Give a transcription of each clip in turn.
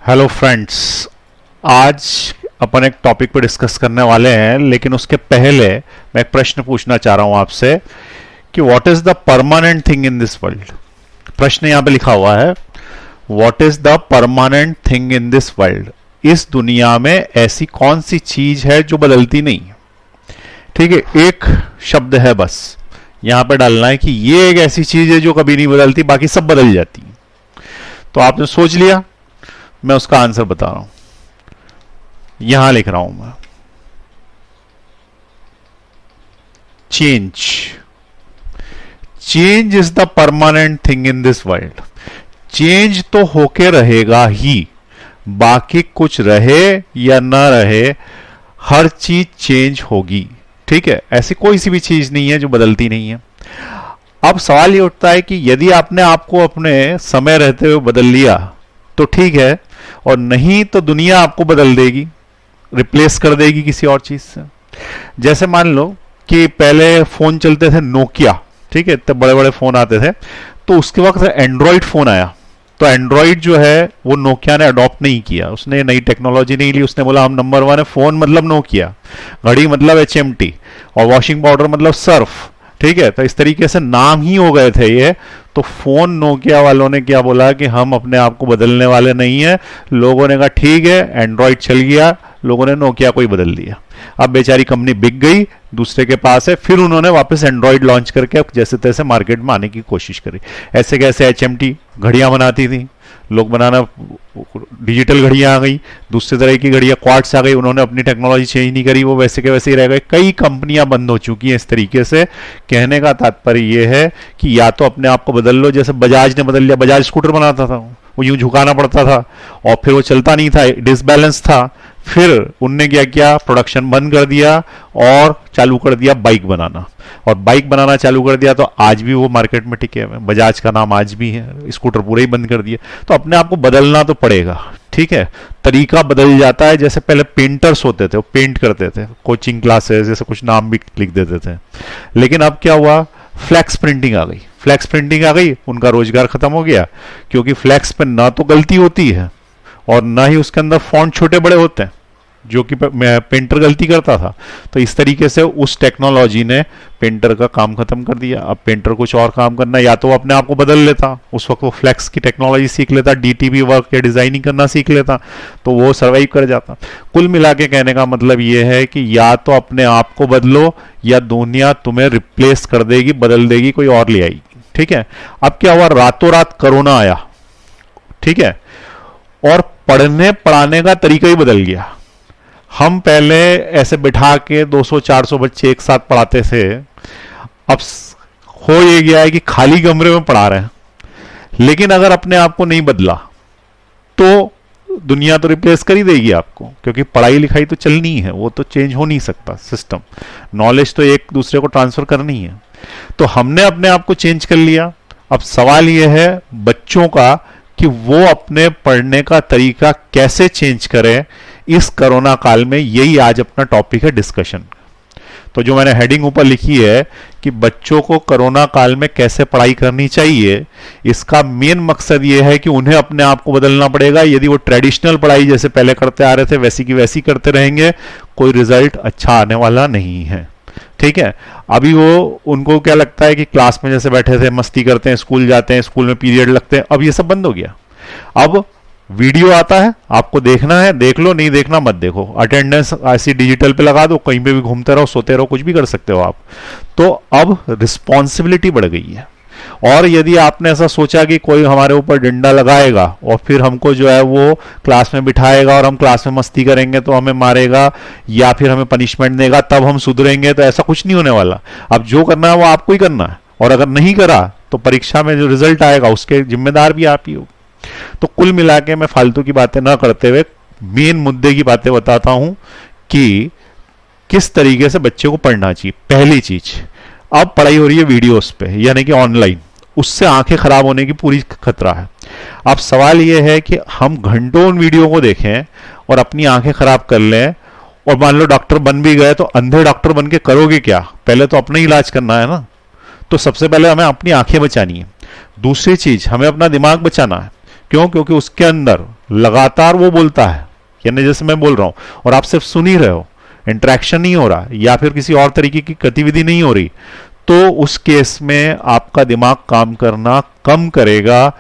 Hello friends. आज अपन एक topic पर डिस्कस करने वाले हैं, लेकिन उसके पहले मैं एक प्रश्न पूछना चाह रहा हूं आपसे कि what is the permanent thing in this world. प्रश्न यहां पे लिखा हुआ है, what is the permanent thing in this world. इस दुनिया में ऐसी कौन सी चीज है जो बदलती नहीं है। ठीक है, एक शब्द है बस यहां पे डालना है कि ये एक ऐसी चीज है जो कभी नहीं बदलती, बाकी सब बदल जाती है। तो आपने सोच लिया, मैं उसका आंसर बता रहा हूं, यहां लिख रहा हूं मैं, change. Change is the permanent thing in this world. Change तो होके रहेगा ही, बाकी कुछ रहे या ना रहे, हर चीज चेंज होगी। ठीक है, ऐसी कोई सी भी चीज नहीं है जो बदलती नहीं है। अब सवाल ये उठता है कि यदि आपने आपको अपने समय रहते हुए बदल लिया तो ठीक है, और नहीं तो दुनिया आपको बदल देगी, रिप्लेस कर देगी किसी और चीज से। जैसे मान लो कि पहले फोन चलते थे नोकिया, ठीक है, इतने बड़े बड़े फोन आते थे, तो उसके वक्त एंड्रॉइड फोन आया। तो एंड्रॉइड जो है वो नोकिया ने अडॉप्ट नहीं किया, उसने नई टेक्नोलॉजी नहीं ली, उसने बोला हम नंबर वन है, फोन मतलब नोकिया, घड़ी मतलब HMT, और वॉशिंग पाउडर मतलब सर्फ। ठीक है, तो इस तरीके से नाम ही हो गए थे ये। तो फोन नोकिया वालों ने क्या बोला कि हम अपने आप को बदलने वाले नहीं है। लोगों ने कहा ठीक है, एंड्रॉइड चल गया, लोगों ने नोकिया को ही बदल दिया। अब बेचारी कंपनी बिक गई, दूसरे के पास है, फिर उन्होंने वापस एंड्रॉइड लॉन्च करके जैसे तैसे मार्केट में आने की कोशिश करी। ऐसे कैसे HMT घड़ियां बनाती थी, लोग बनाना, डिजिटल घड़ियां आ गई, दूसरे तरह की घड़ियां क्वार्ट्स आ गई, उन्होंने अपनी टेक्नोलॉजी चेंज नहीं करी, वो वैसे के वैसे ही रह गए। कई कंपनियां बंद हो चुकी हैं इस तरीके से। कहने का तात्पर्य यह है कि या तो अपने आप को बदल लो, जैसे बजाज ने बदल लिया, बजाज स्कूटर बनाता था, वो यूं झुकाना पड़ता था और फिर वो चलता नहीं था, डिसबैलेंस था। फिर उनने क्या किया, प्रोडक्शन बंद कर दिया और चालू कर दिया बाइक बनाना, और बाइक बनाना चालू कर दिया, तो आज भी वो मार्केट में टिके हुए, बजाज का नाम आज भी है। स्कूटर पूरे ही बंद कर दिया। तो अपने आप को बदलना तो पड़ेगा। ठीक है, तरीका बदल जाता है। जैसे पहले पेंटर्स होते थे, वो पेंट करते थे, कोचिंग क्लासेस जैसे कुछ नाम भी लिख देते थे। लेकिन अब क्या हुआ, फ्लैक्स प्रिंटिंग आ गई। फ्लैक्स प्रिंटिंग आ गई, उनका रोजगार खत्म हो गया, क्योंकि फ्लैक्स पे ना तो गलती होती है और ना ही उसके अंदर फॉन्ट छोटे बड़े होते हैं, जो कि पेंटर गलती करता था। तो इस तरीके से उस टेक्नोलॉजी ने पेंटर का काम खत्म कर दिया। अब पेंटर कुछ और काम करना, या तो वो अपने आप को बदल लेता, उस वक्त वो फ्लैक्स की टेक्नोलॉजी सीख लेता, DTP वर्क या डिजाइनिंग करना सीख लेता, तो वो सर्वाइव कर जाता। कुल मिला के कहने का मतलब ये है कि या तो अपने आप को बदलो, या दुनिया तुम्हें रिप्लेस कर देगी, बदल देगी, कोई और ले आएगी। ठीक है, अब क्या हुआ, रातों रात कोरोना आया। ठीक है, और पढ़ने पढ़ाने का तरीका ही बदल गया। हम पहले ऐसे बिठा के 200-400 बच्चे एक साथ पढ़ाते थे, अब हो ये गया है कि खाली कमरे में पढ़ा रहे हैं। लेकिन अगर अपने आप को नहीं बदला तो दुनिया तो रिप्लेस कर ही देगी आपको, क्योंकि पढ़ाई लिखाई तो चलनी है, वो तो चेंज हो नहीं सकता सिस्टम। नॉलेज तो एक दूसरे को ट्रांसफर करनी है। तो हमने अपने आप को चेंज कर लिया। अब सवाल यह है बच्चों का कि वो अपने पढ़ने का तरीका कैसे चेंज करें इस कोरोना काल में। यही आज अपना टॉपिक है डिस्कशन। तो जो मैंने हेडिंग ऊपर लिखी है कि बच्चों को कोरोना काल में कैसे पढ़ाई करनी चाहिए, इसका मेन मकसद यह है कि उन्हें अपने आप को बदलना पड़ेगा। यदि वो ट्रेडिशनल पढ़ाई जैसे पहले करते आ रहे थे वैसी की वैसी करते रहेंगे, कोई रिजल्ट अच्छा आने वाला नहीं है। ठीक है, अभी वो उनको क्या लगता है कि क्लास में जैसे बैठे थे, मस्ती करते हैं, स्कूल जाते हैं, स्कूल में पीरियड लगते हैं, अब ये सब बंद हो गया। अब वीडियो आता है, आपको देखना है देख लो, नहीं देखना मत देखो, अटेंडेंस ऐसी डिजिटल पे लगा दो, कहीं पे भी घूमते रहो, सोते रहो, कुछ भी कर सकते हो आप। तो अब रिस्पॉन्सिबिलिटी बढ़ गई है। और यदि आपने ऐसा सोचा कि कोई हमारे ऊपर डंडा लगाएगा और फिर हमको जो है वो क्लास में बिठाएगा और हम क्लास में मस्ती करेंगे तो हमें मारेगा या फिर हमें पनिशमेंट देगा तब हम सुधरेंगे, तो ऐसा कुछ नहीं होने वाला। अब जो करना है वो आपको ही करना है, और अगर नहीं करा तो परीक्षा में जो रिजल्ट आएगा उसके जिम्मेदार भी आप ही हो। तो कुल मिला के मैं फालतू की बातें ना करते हुए मेन मुद्दे की बातें बताता हूं कि किस तरीके से बच्चे को पढ़ना चाहिए। पहली चीज, अब पढ़ाई हो रही है वीडियोस पे, यानी कि ऑनलाइन, उससे आंखें खराब होने की पूरी खतरा है। अब सवाल यह है कि हम घंटों उन वीडियो को देखें और अपनी आंखें खराब कर लें, और मान लो डॉक्टर बन भी गए तो अंधे डॉक्टर बन के करोगे क्या? पहले तो अपना इलाज करना है ना। तो सबसे पहले हमें अपनी आंखें बचानी है। दूसरी चीज, हमें अपना दिमाग बचाना है। क्यों? क्योंकि उसके अंदर लगातार वो बोलता है, यानी जैसे मैं बोल रहा हूं और आप सिर्फ सुन ही रहे हो, इंटरेक्शन नहीं हो रहा या फिर किसी और तरीके की गतिविधि नहीं हो रही, तो उस केस में आपका दिमाग काम करना कम करेगा।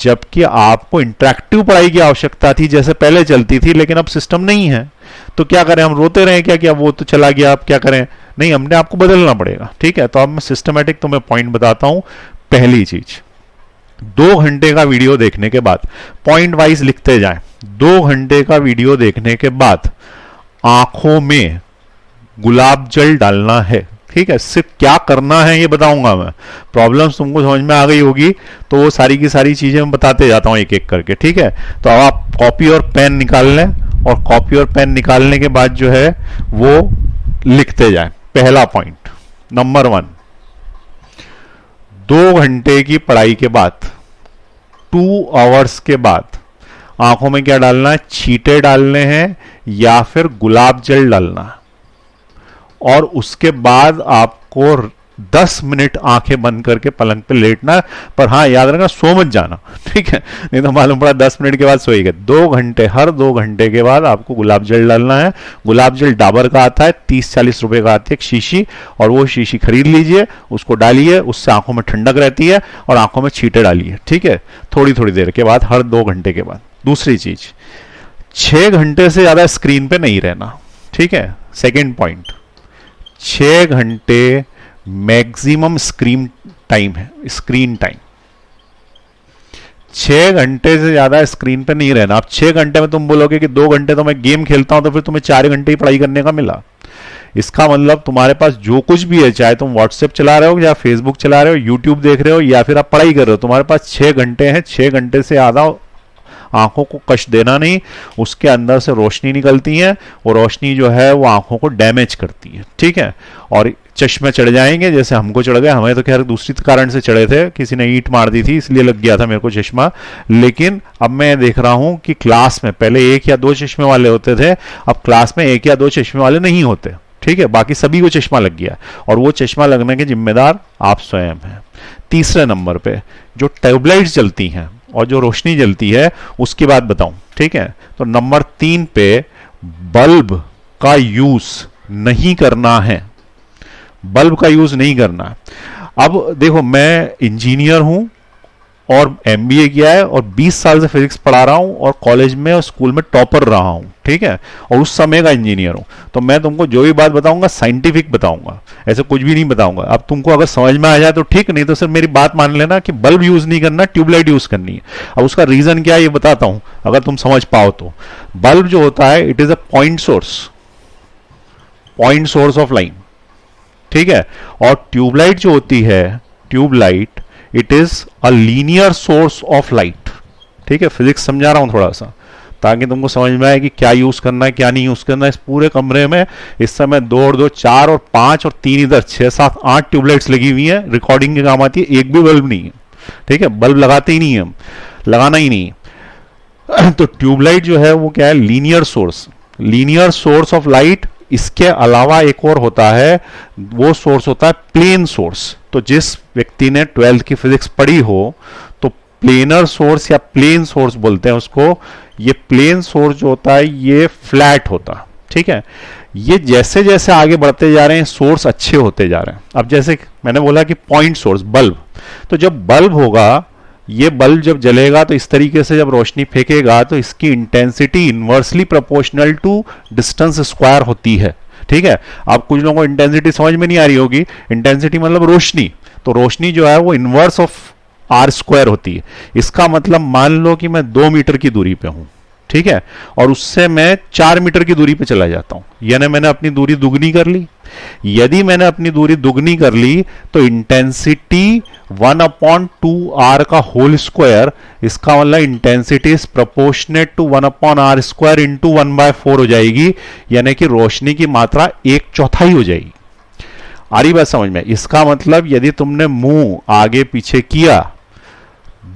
जबकि आपको इंटरेक्टिव पढ़ाई की आवश्यकता थी, जैसे पहले चलती थी, लेकिन अब सिस्टम नहीं है, तो क्या करें, हम रोते रहे क्या क्या वो तो चला गया, अब क्या करें, नहीं, हमने आपको बदलना पड़ेगा। ठीक है, तो अब मैं सिस्टमेटिक तुम्हें पॉइंट बताता हूं। पहली चीज, 2 घंटे का वीडियो देखने के बाद पॉइंट वाइज लिखते जाएं। 2 घंटे का वीडियो देखने के बाद आंखों में गुलाब जल डालना है। ठीक है, सिर्फ क्या करना है ये बताऊंगा मैं, प्रॉब्लम्स तुमको समझ में आ गई होगी तो वो सारी की सारी चीजें मैं बताते जाता हूं एक एक करके। ठीक है, तो अब आप कॉपी और पेन निकाल लें और कॉपी और पेन निकालने के बाद जो है वो लिखते जाएं। पहला पॉइंट, नंबर 1, 2 घंटे की पढ़ाई के बाद, 2 आवर्स के बाद आंखों में क्या डालना है, छींटे डालने हैं या फिर गुलाब जल डालना है। और उसके बाद आपको 10 मिनट आंखें बंद करके पलंग पे लेटना है, पर हाँ याद रखना सो मत जाना। ठीक है, नहीं तो मालूम पड़ा 10 मिनट के बाद सोएगा। 2 घंटे, हर 2 घंटे के बाद आपको गुलाब जल डालना है। गुलाब जल डाबर का आता है, 30-40 रुपए का आती है एक शीशी, और वो शीशी खरीद लीजिए, उसको डालिए, उससे आंखों में ठंडक रहती है और आंखों में छींटे डालिए। ठीक है, थोड़ी थोड़ी देर के बाद, हर 2 घंटे के बाद। दूसरी चीज, 6 घंटे से ज्यादा स्क्रीन पे नहीं रहना। ठीक है, सेकेंड पॉइंट, 6 घंटे मैक्सिमम स्क्रीन टाइम है, स्क्रीन टाइम। 6 घंटे से ज्यादा स्क्रीन पे नहीं रहना। अब 6 घंटे में तुम बोलोगे कि 2 घंटे तो मैं गेम खेलता हूं, तो फिर तुम्हें 4 घंटे ही पढ़ाई करने का मिला। इसका मतलब तुम्हारे पास जो कुछ भी है, चाहे तुम व्हाट्सएप चला रहे हो या फेसबुक चला रहे हो, यूट्यूब देख रहे हो या फिर आप पढ़ाई कर रहे हो, तुम्हारे पास 6 घंटे हैं। 6 घंटे से ज्यादा आंखों को कष्ट देना नहीं, उसके अंदर से रोशनी निकलती है और रोशनी जो है वो आंखों को डैमेज करती है। ठीक है, और चश्मे चढ़ जाएंगे, जैसे हमको चढ़ गए। हमें तो खैर दूसरी कारण से चढ़े थे, किसी ने ईंट मार दी थी इसलिए लग गया था मेरे को चश्मा। लेकिन अब मैं देख रहा हूं कि क्लास में पहले 1 या 2 चश्मे वाले होते थे, अब क्लास में 1 या 2 चश्मे वाले नहीं होते। ठीक है, बाकी सभी को चश्मा लग गया, और वो चश्मा लगने के जिम्मेदार आप स्वयं हैं। तीसरे नंबर पे जो ट्यूबलाइट्स जलती हैं और जो रोशनी जलती है उसकी बात बताऊं। ठीक है, तो नंबर 3 पे बल्ब का यूज नहीं करना है, बल्ब का यूज नहीं करना। अब देखो, मैं इंजीनियर हूं और एमबीए किया है और 20 साल से फिजिक्स पढ़ा रहा हूं और कॉलेज में और स्कूल में टॉपर रहा हूं। ठीक है, और उस समय का इंजीनियर हूं, तो मैं तुमको जो भी बात बताऊंगा साइंटिफिक बताऊंगा, ऐसे कुछ भी नहीं बताऊंगा। अब तुमको अगर समझ में आ जाए तो ठीक, नहीं तो सिर्फ मेरी बात मान लेना कि बल्ब यूज नहीं करना, ट्यूबलाइट यूज करनी है। अब उसका रीजन क्या है ये बताता हूं, अगर तुम समझ पाओ तो। बल्ब जो होता है, it is a point source of line. ठीक है, और ट्यूबलाइट जो होती है, tube light it is a linear source of light. ठीक है, फिजिक्स समझा रहा हूं थोड़ा सा ताकि तुमको समझ में आए कि क्या यूज करना है क्या नहीं यूज करना है। इस पूरे कमरे में इस समय 2 और 2 4 और 5 और 3 इधर 6 7 8 ट्यूबलाइट्स लगी हुई हैं, रिकॉर्डिंग के काम आती है। एक भी बल्ब नहीं है। ठीक है, बल्ब लगाते ही नहीं है हम, लगाना ही नहीं। तो ट्यूबलाइट जो है वो क्या है, लीनियर सोर्स ऑफ लाइट। इसके अलावा एक और होता है, वो सोर्स होता है प्लेन सोर्स। तो जिस व्यक्ति ने 12th की फिजिक्स पढ़ी हो तो प्लेनर सोर्स या प्लेन सोर्स बोलते हैं उसको। ये प्लेन सोर्स जो होता है ये फ्लैट होता है। ठीक है, ये जैसे जैसे आगे बढ़ते जा रहे हैं सोर्स अच्छे होते जा रहे हैं। अब जैसे मैंने बोला कि पॉइंट सोर्स बल्ब, तो जब बल्ब होगा, ये बल्ब जब जलेगा तो इस तरीके से जब रोशनी फेंकेगा तो इसकी intensity inversely proportional to distance square होती है। ठीक है, अब कुछ लोगों को इंटेंसिटी समझ में नहीं आ रही होगी। इंटेंसिटी मतलब रोशनी, तो रोशनी जो है वो इनवर्स ऑफ आर स्क्वायर होती है। इसका मतलब मान लो कि मैं 2 मीटर की दूरी पे हूं, ठीक है, और उससे मैं 4 मीटर की दूरी पे चला जाता हूं, यानी मैंने अपनी दूरी दुगनी कर ली। यदि मैंने अपनी दूरी दुगनी कर ली तो इंटेंसिटी 1/2r का होल स्क्वायर, इसका मतलब intensity is proportionate to 1/r square into 1/4 हो जाएगी, यानी कि रोशनी की मात्रा 1/4 हो जाएगी। आ रही बात समझ में? इसका मतलब यदि तुमने मुंह आगे पीछे किया,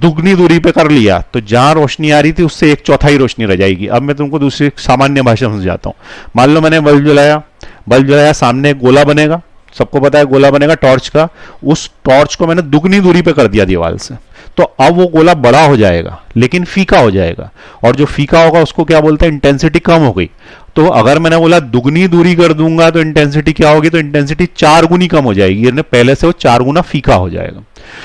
दुगनी दूरी पे कर लिया, तो जहां रोशनी आ रही थी उससे 1/4 रोशनी रह जाएगी। अब मैं तुमको दूसरी सामान्य भाषा में समझाता हूं। मान लो मैंने बल्ब जलाया, सामने एक गोला बनेगा, सबको पता है गोला बनेगा टॉर्च का। उस टॉर्च को मैंने दुगनी दूरी पे कर दिया दीवार से, तो अब वो गोला बड़ा हो जाएगा लेकिन फीका हो जाएगा, और जो फीका होगा उसको क्या बोलते हैं, इंटेंसिटी कम हो गई। तो अगर मैंने बोला दुगनी दूरी कर दूंगा तो इंटेंसिटी क्या होगी, तो इंटेंसिटी 4 गुनी कम हो जाएगी, यानी पहले से वो 4 गुना फीका हो जाएगा।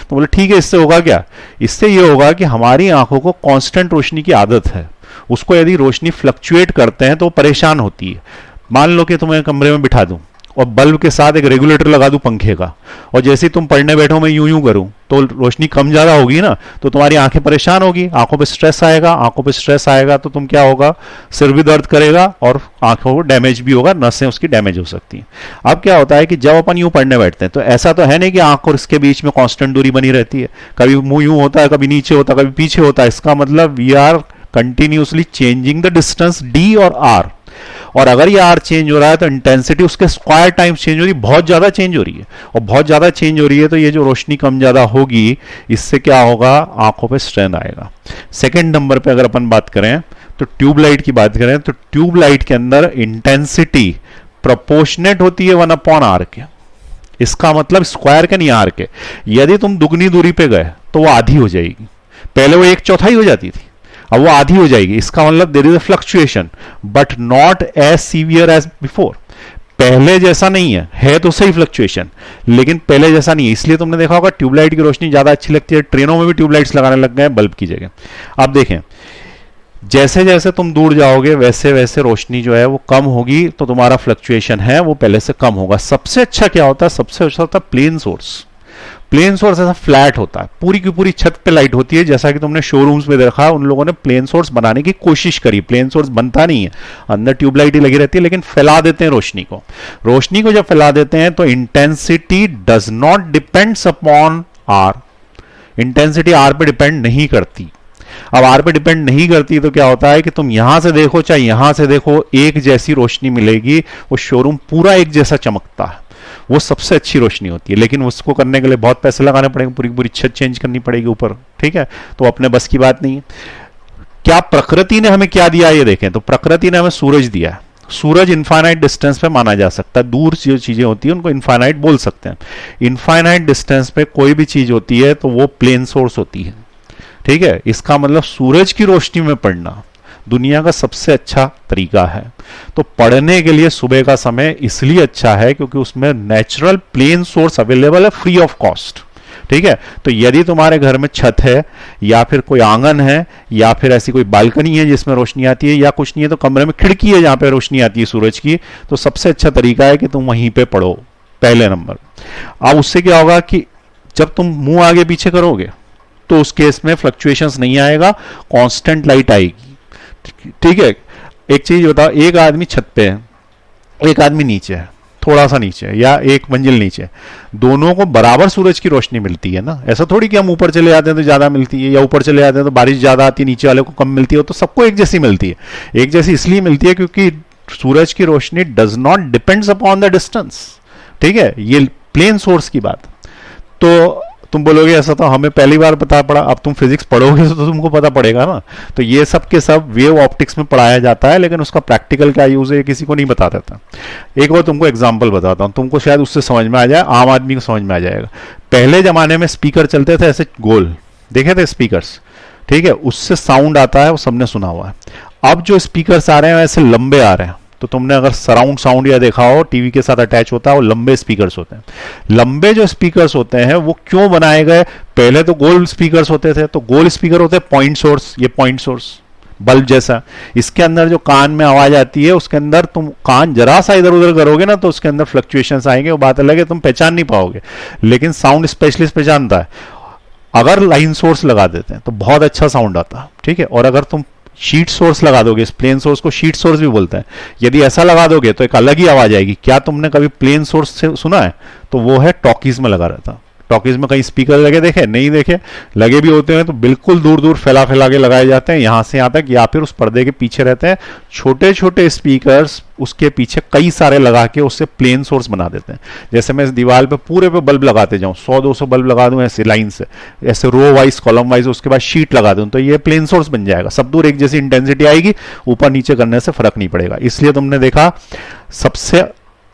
तो बोले ठीक है, इससे होगा क्या, इससे ये होगा कि हमारी आंखों को कांस्टेंट रोशनी की आदत है, उसको यदि रोशनी फ्लक्चुएट करते हैं तो वो परेशान होती है। मान लो कि तुम्हें कमरे में बिठा दूं और बल्ब के साथ एक रेगुलेटर लगा दूं पंखे का, और जैसे ही तुम पढ़ने बैठो मैं यूं यूं करूं तो रोशनी कम ज्यादा होगी ना, तो तुम्हारी आंखें परेशान होगी, आंखों पे स्ट्रेस आएगा, आंखों पे स्ट्रेस आएगा तो तुम क्या होगा, सिर भी दर्द करेगा और आंखों को डैमेज भी होगा, नसें उसकी डैमेज हो सकती हैं। अब क्या होता है कि जब अपन यूं पढ़ने बैठते हैं तो ऐसा तो है नहीं कि आंख और इसके बीच में कांस्टेंट दूरी बनी रहती है, कभी मुंह यूं होता है, कभी नीचे होता है, कभी पीछे होता है। इसका मतलब we are continuously changing the distance D और आर, और अगर ये आर चेंज हो रहा है तो इंटेंसिटी उसके स्क्वायर टाइम्स चेंज हो रही है, बहुत ज्यादा चेंज हो रही है, और बहुत ज्यादा चेंज हो रही है तो ये जो रोशनी कम ज्यादा होगी इससे क्या होगा, आंखों पे स्ट्रेन आएगा। सेकंड नंबर पे अगर अपन बात करें तो ट्यूबलाइट की बात करें तो ट्यूबलाइट के अंदर इंटेंसिटी प्रोपोर्शनेट होती है 1/r के। इसका मतलब स्क्वायर के नहीं, आर के। यदि तुम दुगनी दूरी पे गए तो वो आधी हो जाएगी, पहले वो 1/4 हो जाती थी, अब वो आधी हो जाएगी। इसका मतलब there is a fluctuation but not as severe as before. पहले जैसा नहीं है तो सही फ्लक्चुएशन, लेकिन पहले जैसा नहीं है। इसलिए तुमने देखा होगा ट्यूबलाइट की रोशनी ज्यादा अच्छी लगती है, ट्रेनों में भी ट्यूबलाइट्स लगाने लग गए बल्ब की जगह। अब देखें, जैसे जैसे तुम दूर जाओगे वैसे वैसे रोशनी जो है वो कम होगी, तो तुम्हारा फ्लक्चुएशन है वो पहले से कम होगा। सबसे अच्छा क्या होता है, सबसे अच्छा होता है प्लेन सोर्स। प्लेन सोर्स ऐसा फ्लैट होता है, पूरी की पूरी छत पे लाइट होती है, जैसा कि तुमने शोरूम्स में देखा, उन लोगों ने प्लेन सोर्स बनाने की कोशिश करी। प्लेन सोर्स बनता नहीं है, अंदर ट्यूबलाइट ही लगी रहती है, लेकिन फैला देते हैं रोशनी को। रोशनी को जब फैला देते हैं तो intensity does not depends upon R, intensity R पे डिपेंड नहीं करती। अब आर पे डिपेंड नहीं करती तो क्या होता है कि तुम यहां से देखो चाहे यहां से देखो, एक जैसी रोशनी मिलेगी, वो शोरूम पूरा एक जैसा चमकता है, वो सबसे अच्छी रोशनी होती है। लेकिन उसको करने के लिए बहुत पैसे लगाने पड़ेंगे, पूरी पूरी छत चेंज करनी पड़ेगी ऊपर, ठीक है, तो अपने बस की बात नहीं है। क्या प्रकृति ने हमें क्या दिया ये देखें, तो प्रकृति ने हमें सूरज दिया है। सूरज इनफाइनाइट डिस्टेंस पे माना जा सकता है, दूर जो चीजें होती है उनको इनफाइनाइट बोल सकते हैं। इनफाइनाइट डिस्टेंस पे कोई भी चीज होती है तो वो प्लेन सोर्स होती है, ठीक है। इसका मतलब सूरज की रोशनी में पढ़ना दुनिया का सबसे अच्छा तरीका है। तो पढ़ने के लिए सुबह का समय इसलिए अच्छा है क्योंकि उसमें नेचुरल प्लेन सोर्स अवेलेबल है फ्री ऑफ कॉस्ट, ठीक है। तो यदि तुम्हारे घर में छत है या फिर कोई आंगन है या फिर ऐसी कोई बालकनी है जिसमें रोशनी आती है, या कुछ नहीं है तो कमरे में खिड़की है जहां पे रोशनी आती है सूरज की, तो सबसे अच्छा तरीका है कि तुम वहीं पे पढ़ो, पहले नंबर। अब उससे क्या होगा कि जब तुम मुंह आगे पीछे करोगे तो उस केस में फ्लक्चुएशंस नहीं आएगा, कांस्टेंट लाइट आएगी, ठीक है। एक चीज बताओ, एक आदमी छत पे है, एक आदमी नीचे है, थोड़ा सा नीचे या एक मंजिल नीचे, दोनों को बराबर सूरज की रोशनी मिलती है ना। ऐसा थोड़ी कि हम ऊपर चले जाते हैं तो ज्यादा मिलती है, या ऊपर चले जाते हैं तो बारिश ज्यादा आती है, नीचे वाले को कम मिलती है, तो सबको एक जैसी मिलती है। एक जैसी इसलिए मिलती है क्योंकि सूरज की रोशनी does not depends upon the distance, ठीक है। ये प्लेन सोर्स की बात। तो तुम बोलोगे ऐसा तो हमें पहली बार पता पड़ा, अब तुम फिजिक्स पढ़ोगे तो तुमको पता पड़ेगा ना। तो ये सब के सब वेव ऑप्टिक्स में पढ़ाया जाता है, लेकिन उसका प्रैक्टिकल क्या यूज है किसी को नहीं बता देता। एक और तुमको एग्जांपल बताता हूं, तुमको शायद उससे समझ में आ जाए, आम आदमी को समझ में आ जाएगा। पहले जमाने में स्पीकर चलते थे ऐसे गोल, देखे थे स्पीकर्स, ठीक है, उससे साउंड आता है, वो सबने सुना हुआ है। अब जो स्पीकर्स आ रहे हैं ऐसे लंबे आ रहे हैं, तो तुमने अगर सराउंड साउंड या देखा हो टीवी के साथ अटैच होता है, वो लंबे स्पीकर्स होते हैं। लंबे जो स्पीकर्स होते हैं वो क्यों बनाए गए, पहले तो गोल स्पीकर्स होते थे, तो गोल स्पीकर होते हैं पॉइंट सोर्स, ये पॉइंट सोर्स बल्ब जैसा, इसके अंदर जो कान में आवाज आती है उसके अंदर तुम कान जरा सा इधर उधर करोगे ना तो उसके अंदर फ्लक्चुएशंस आएंगे, वो बात अलग है, तुम पहचान नहीं पाओगे, लेकिन साउंड स्पेशलिस्ट पहचानता है। अगर लाइन सोर्स लगा देते हैं तो बहुत अच्छा साउंड आता है, ठीक है। और अगर तुम शीट सोर्स लगा दोगे, इस प्लेन सोर्स को शीट सोर्स भी बोलते हैं, यदि ऐसा लगा दोगे तो एक अलग ही आवाज आएगी। क्या तुमने कभी प्लेन सोर्स से सुना है, तो वो है टॉकीज में लगा रहता। टॉकीज में कहीं स्पीकर लगे देखे, नहीं देखे, लगे भी होते हैं तो बिल्कुल दूर दूर फैला फैला के लगाए जाते हैं, यहां से यहां तक, या फिर उस पर्दे के पीछे रहते हैं छोटे छोटे स्पीकर्स, उसके पीछे कई सारे लगा के उससे प्लेन सोर्स बना देते हैं। जैसे मैं इस दीवार पे पूरे पे बल्ब लगाते जाऊं, 100-200 बल्ब लगा दूं ऐसे लाइन से, ऐसे रो वाइज कॉलम वाइज, उसके बाद शीट लगा दूं, तो ये प्लेन सोर्स बन जाएगा। सब दूर एक जैसी इंटेंसिटी आएगी, ऊपर नीचे करने से फर्क नहीं पड़ेगा। इसलिए तुमने देखा सबसे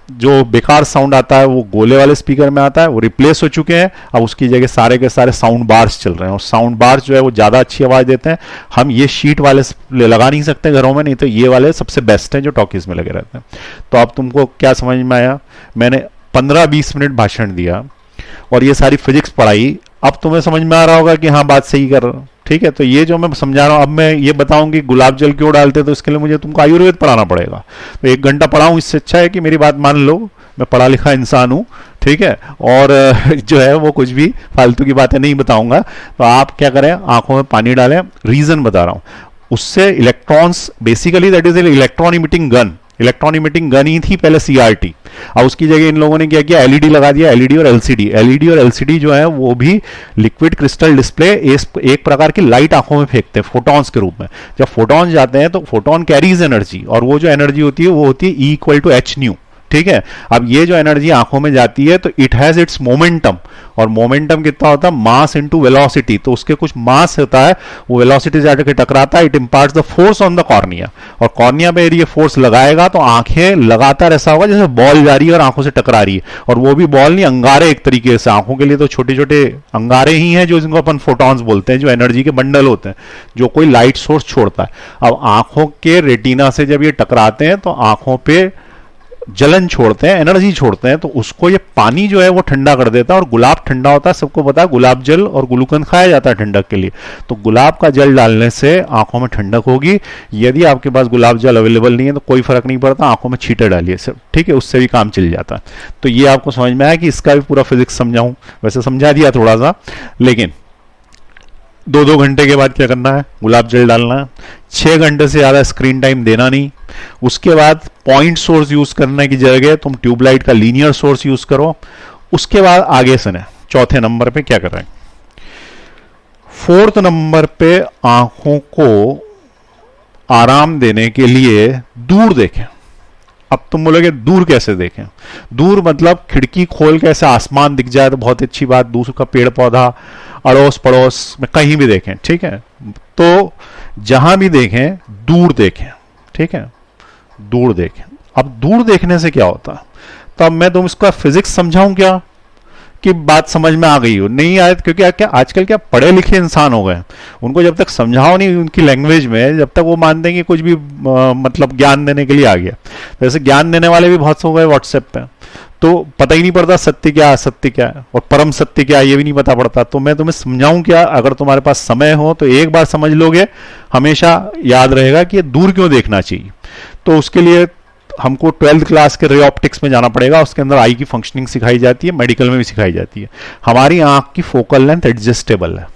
जो बेकार साउंड आता है वो गोले वाले स्पीकर में आता है, वो रिप्लेस हो चुके हैं। अब उसकी जगह सारे के सारे साउंड बार्स चल रहे हैं, और साउंड बार्स जो है वो ज़्यादा अच्छी आवाज़ देते हैं। हम ये शीट वाले लगा नहीं सकते घरों में, नहीं तो ये वाले सबसे बेस्ट हैं जो टॉकीज में लगे रहते हैं। तो अब तुमको क्या समझ में आया? मैंने 15-20 मिनट भाषण दिया और ये सारी फिजिक्स पढ़ाई, अब तुम्हें समझ में आ रहा होगा कि हाँ बात सही कर रहा हूँ, ठीक है। तो ये जो मैं समझा रहा हूँ, अब मैं ये बताऊं कि गुलाब जल क्यों डालते, तो इसके लिए मुझे तुमको आयुर्वेद पढ़ाना पड़ेगा। तो 1 घंटा पढ़ाऊं, इससे अच्छा है कि मेरी बात मान लो, मैं पढ़ा लिखा इंसान हूं, ठीक है, और जो है वो कुछ भी फालतू की बातें नहीं बताऊंगा। तो आप क्या करें, आंखों में पानी डालें। रीजन बता रहा हूं, उससे electrons, basically that is electron emitting gun. Electron emitting gun ही थी पहले सीआरटी, और उसकी जगह इन लोगों ने क्या किया, एलईडी लगा दिया। एलईडी और एलसीडी, एलईडी और एलसीडी जो है वो भी लिक्विड क्रिस्टल डिस्प्ले, एक प्रकार की लाइट आंखों में फेंकते हैं फोटॉन्स के रूप में। जब फोटॉन जाते हैं तो फोटॉन कैरीज एनर्जी, और वो जो एनर्जी होती है वो होती है E equal to h nu, ठीक है। अब ये जो एनर्जी आंखों में जाती है तो इट हैज इट्स मोमेंटम, और मोमेंटम कितना होता है, मास इनटू वेलोसिटी। तो उसके कुछ मास होता है, वो वेलोसिटी से जाकर टकराता है, it imparts the force on the cornea, और कॉर्निया पे ये फोर्स लगाएगा तो आंखें लगातार ऐसा होगा जैसे बॉल जा रही है और आंखों से टकरा रही है। और वो भी बॉल नहीं, अंगारे एक तरीके से, आंखों के लिए तो छोटे छोटे अंगारे ही हैं जो जिनको अपन फोटॉन्स बोलते हैं, जो एनर्जी के बंडल होते हैं जो कोई लाइट सोर्स छोड़ता है। अब आंखों के रेटिना से जब ये टकराते हैं तो आंखों पे जलन छोड़ते हैं, एनर्जी छोड़ते हैं, तो उसको ये पानी जो है वो ठंडा कर देता है। और गुलाब ठंडा होता है, सबको पता है, गुलाब जल और गुलूकंद खाया जाता है ठंडक के लिए। तो गुलाब का जल डालने से आंखों में ठंडक होगी। यदि आपके पास गुलाब जल अवेलेबल नहीं है तो कोई फर्क नहीं पड़ता, आंखों में छींटे डालिए सिर्फ, ठीक है, उससे भी काम चल जाता है। तो ये आपको समझ में आया कि इसका भी पूरा फिजिक्स समझाऊं, वैसे समझा दिया थोड़ा सा, लेकिन 2-2 घंटे के बाद क्या करना है, गुलाब जल डालना है। 6 घंटे से ज़्यादा स्क्रीन टाइम देना नहीं। उसके बाद पॉइंट सोर्स यूज करने की जगह तुम ट्यूबलाइट का लीनियर सोर्स यूज करो। उसके बाद आगे सुने, चौथे नंबर पे क्या कर रहे हैं। 4th नंबर पे आंखों को आराम देने के लिए दूर देखें। अब तुम बोलोगे दूर कैसे देखें? दूर मतलब खिड़की खोल के ऐसे आसमान दिख जाए तो बहुत अच्छी बात, दूसरों का पेड़ पौधा अड़ोस पड़ोस में कहीं भी देखें, ठीक है। तो जहां भी देखें दूर देखें, ठीक है, दूर देखें। अब दूर देखने से क्या होता है, तो अब मैं तुम इसका फिजिक्स समझाऊं क्या कि बात समझ में आ गई हो? नहीं आए, क्योंकि क्या आजकल क्या पढ़े लिखे इंसान हो गए, उनको जब तक समझाओ नहीं उनकी लैंग्वेज में, जब तक वो मानते हैं कि कुछ भी मतलब ज्ञान देने के लिए आ गया। वैसे ज्ञान देने वाले भी बहुत हो गए व्हाट्सएप पे, तो पता ही नहीं पड़ता सत्य क्या, असत्य क्या है, और परम सत्य क्या है ये भी नहीं पता पड़ता। तो मैं तुम्हें समझाऊं क्या? अगर तुम्हारे पास समय हो तो एक बार समझ लोगे, हमेशा याद रहेगा कि ये दूर क्यों देखना चाहिए। तो उसके लिए हमको 12th क्लास के रे ऑप्टिक्स में जाना पड़ेगा। उसके अंदर आई की फंक्शनिंग सिखाई जाती है, मेडिकल में भी सिखाई जाती है। हमारी आंख की फोकल लेंथ एडजस्टेबल है।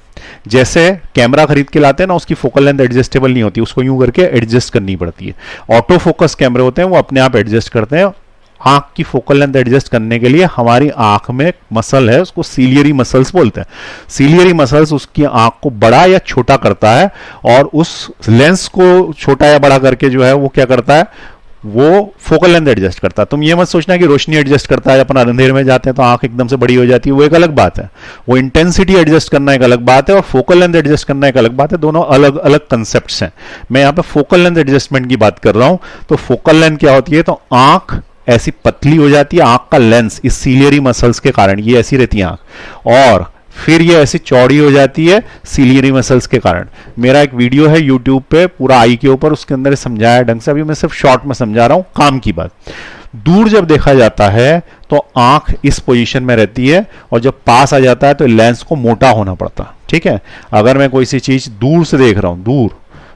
जैसे कैमरा खरीद के लाते हैं ना, उसकी फोकल लेंथ एडजस्टेबल नहीं होती, उसको यूं करके एडजस्ट करनी पड़ती है। ऑटो फोकस कैमरे होते हैं, वो अपने आप एडजस्ट करते हैं। आंख की फोकल लेंथ एडजस्ट करने के लिए हमारी आंख में मसल है, उसको सीलियरी मसल्स बोलते हैं। सीलियरी मसल्स उसकी आंख को बड़ा या छोटा करता है, और उस लेंस को छोटा या बड़ा करके जो है वो क्या करता है, वो फोकल लेंथ एडजस्ट करता है। तुम ये मत सोचना कि रोशनी एडजस्ट करता है, अपन अंधेरे में जाते हैं तो आंख एकदम से बड़ी हो जाती है, वो एक अलग बात है। वो इंटेंसिटी एडजस्ट करना एक अलग बात है, और फोकल लेंथ एडजस्ट करना एक अलग बात है। दोनों अलग अलग कंसेप्ट्स हैं। मैं यहाँ पे फोकल लेंथ एडजस्टमेंट की बात कर रहा हूं। तो फोकल लेंथ क्या होती है, तो आंख ऐसी पतली हो जाती है, आंख का लेंस इस सीलियरी मसल्स के कारण, ये ऐसी रहती है आंख, और फिर ये ऐसी चौड़ी हो जाती है सीलियरी मसल्स के कारण। मेरा एक वीडियो है यूट्यूब पे पूरा आई के ऊपर, उसके अंदर समझाया ढंग से, अभी मैं सिर्फ शॉर्ट में समझा रहा हूं काम की बात। दूर जब देखा जाता है तो आंख इस पोजीशन में रहती है, और जब पास आ जाता है तो लेंस को मोटा होना पड़ता है, ठीक है। अगर मैं कोई सी चीज दूर से देख रहा हूं, दूर,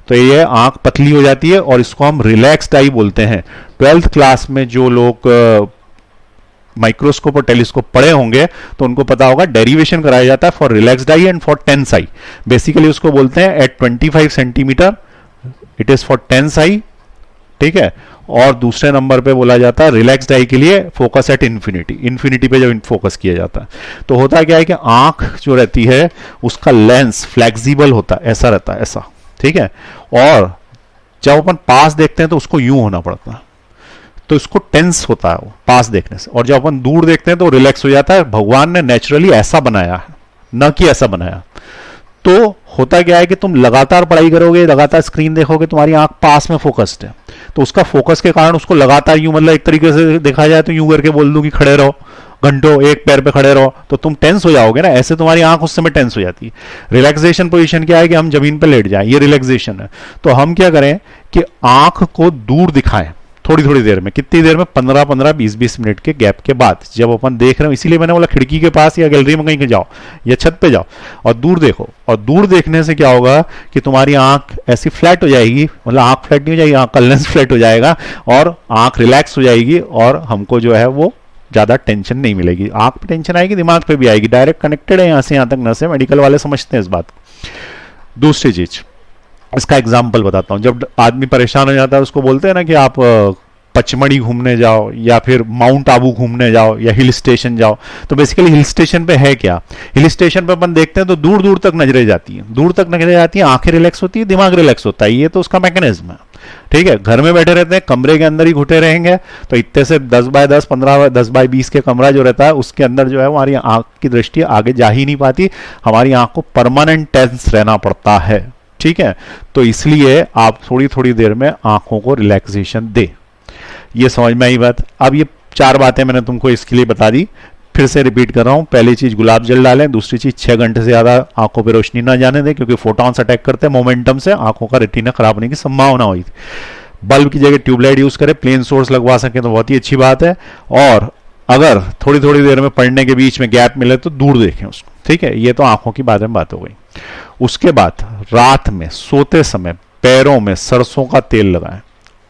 तो ये आंख पतली हो जाती है, और इसको हम रिलैक्स्ड आई बोलते हैं। 12th क्लास में जो लोग माइक्रोस्कोप और टेलीस्कोप पढ़े होंगे तो उनको पता होगा, डेरिवेशन कराया जाता है for relaxed eye and for tense eye. Basically उसको बोलते हैं at 25 centimetre it is for tense eye, ठीक है। और दूसरे नंबर पे बोला जाता है रिलैक्स्ड आई के लिए फोकस एट इन्फिनिटी, इन्फिनिटी पे जब फोकस किया जाता है। तो होता क्या है कि आंख जो रहती है उसका लेंस फ्लेक्सिबल होता है, ऐसा रहता है, ऐसा, ठीक है। और जब अपन पास देखते हैं तो उसको यूं होना पड़ता है, तो इसको टेंस होता है वो पास देखने से। और जब अपन दूर देखते हैं तो रिलैक्स हो जाता है। भगवान ने नेचुरली ऐसा बनाया है, न कि ऐसा बनाया। तो होता क्या है कि तुम लगातार पढ़ाई करोगे, लगातार स्क्रीन देखोगे, तुम्हारी आंख पास में फोकस्ड है। तो उसका फोकस के कारण उसको लगातार यूं, मतलब एक तरीके से देखा जाए तो यूं करके बोल दूं कि खड़े रहो घंटों, एक पैर पे खड़े रहो, तो तुम टेंस हो जाओगे ना, ऐसे तुम्हारी आंख उस समय टेंस हो जाती है। रिलैक्सेशन पोजीशन क्या है कि हम जमीन पे लेट जाएं, ये रिलैक्सेशन है। तो हम क्या करें कि आंख को दूर दिखाएं थोड़ी थोड़ी देर में, कितनी देर में, 15-15 20-20 मिनट के गैप के बाद, जब अपन देख रहे हो। इसीलिए मैंने बोला खिड़की के पास या गैलरी में कहीं के जाओ या छत पे जाओ और दूर देखो। और दूर देखने से क्या होगा कि तुम्हारी आंख ऐसी फ्लैट हो जाएगी, मतलब आंख फ्लैट नहीं हो जाएगी, आंख का लेंस फ्लैट हो जाएगा और आंख रिलैक्स हो जाएगी और हमको जो है वो ज्यादा टेंशन नहीं मिलेगी। आंख पे टेंशन आएगी, दिमाग पे भी आएगी, डायरेक्ट कनेक्टेड है यहां से यहां तक नस है, मेडिकल वाले समझते हैं इस बात को। दूसरी चीज, इसका एग्जाम्पल बताता हूं। जब आदमी परेशान हो जाता है उसको बोलते हैं ना कि आप पचमढ़ी घूमने जाओ या फिर माउंट आबू घूमने जाओ या हिल स्टेशन जाओ। तो बेसिकली हिल स्टेशन पे है क्या, हिल स्टेशन पे अपन देखते हैं तो दूर दूर तक नजरें जाती हैं, दूर तक नजरें जाती हैं, आंखें रिलैक्स होती है, दिमाग रिलैक्स होता है, ये तो उसका मैकेनिज्म है। ठीक है, घर में बैठे रहते हैं, कमरे के अंदर ही घुटे रहेंगे, तो इतने से 10x10 15x10 का कमरा जो रहता है उसके अंदर जो है हमारी आंख की दृष्टि आगे जा ही नहीं पाती, हमारी आंख को परमानेंट टेंस रहना पड़ता है। ठीक है, तो इसलिए आप थोड़ी थोड़ी देर में आंखों को रिलैक्सेशन दे। ये समझ में आई बात। अब ये 4 बातें मैंने तुमको इसके लिए बता दी, फिर से रिपीट कर रहा हूं। पहली चीज गुलाब जल डालें, दूसरी चीज 6 घंटे से ज्यादा आंखों पे रोशनी ना जाने दें, क्योंकि फोटॉन्स अटैक करते हैं मोमेंटम से, आंखों का रेटिना खराब होने की संभावना हुई थी। बल्ब की जगह ट्यूबलाइट यूज करें, प्लेन सोर्स लगवा सके तो बहुत ही अच्छी बात है। और अगर थोड़ी थोड़ी देर में पढ़ने के बीच में गैप मिले तो दूर देखें उसको। ठीक है, ये तो आंखों की बारे में बात हो गई। उसके बाद रात में सोते समय पैरों में सरसों का तेल लगाएं।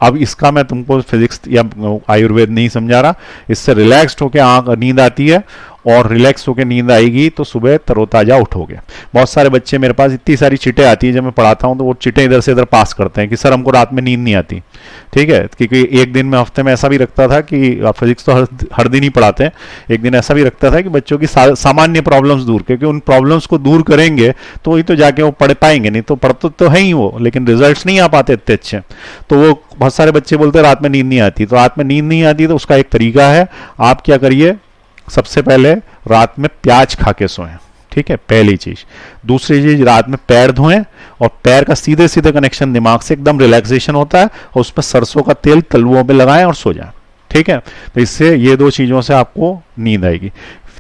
अब इसका मैं तुमको फिजिक्स या आयुर्वेद नहीं समझा रहा, इससे रिलैक्स्ड होकर आंख नींद आती है और रिलैक्स होकर नींद आएगी तो सुबह तरोताजा उठोगे। बहुत सारे बच्चे मेरे पास इतनी सारी चिटें आती हैं जब मैं पढ़ाता हूं तो वो चिटें इधर से इधर पास करते हैं कि सर हमको रात में नींद नहीं आती। ठीक है, क्योंकि एक दिन में हफ्ते में ऐसा भी रखता था कि फिजिक्स तो हर दिन ही पढ़ाते हैं, एक दिन ऐसा भी रखता था कि बच्चों की सामान्य प्रॉब्लम्स दूर, क्योंकि उन प्रॉब्लम्स को दूर करेंगे तो वही तो जाके वो पढ़ पाएंगे, नहीं तो पढ़ते तो है ही वो, लेकिन रिजल्ट्स नहीं आ पाते इतने अच्छे। तो वो बहुत सारे बच्चे बोलते हैं रात में नींद नहीं आती। तो रात में नींद नहीं आती तो उसका एक तरीका है, आप क्या करिए, सबसे पहले रात में प्याज खा के सोएं। ठीक है, पहली चीज। दूसरी चीज, रात में पैर धोएं और पैर का सीधे सीधे कनेक्शन दिमाग से, एकदम रिलैक्सेशन होता है, और उसमें सरसों का तेल तलुओं पे लगाएं और सो जाएं। ठीक है, तो इससे ये 2 चीजों से आपको नींद आएगी।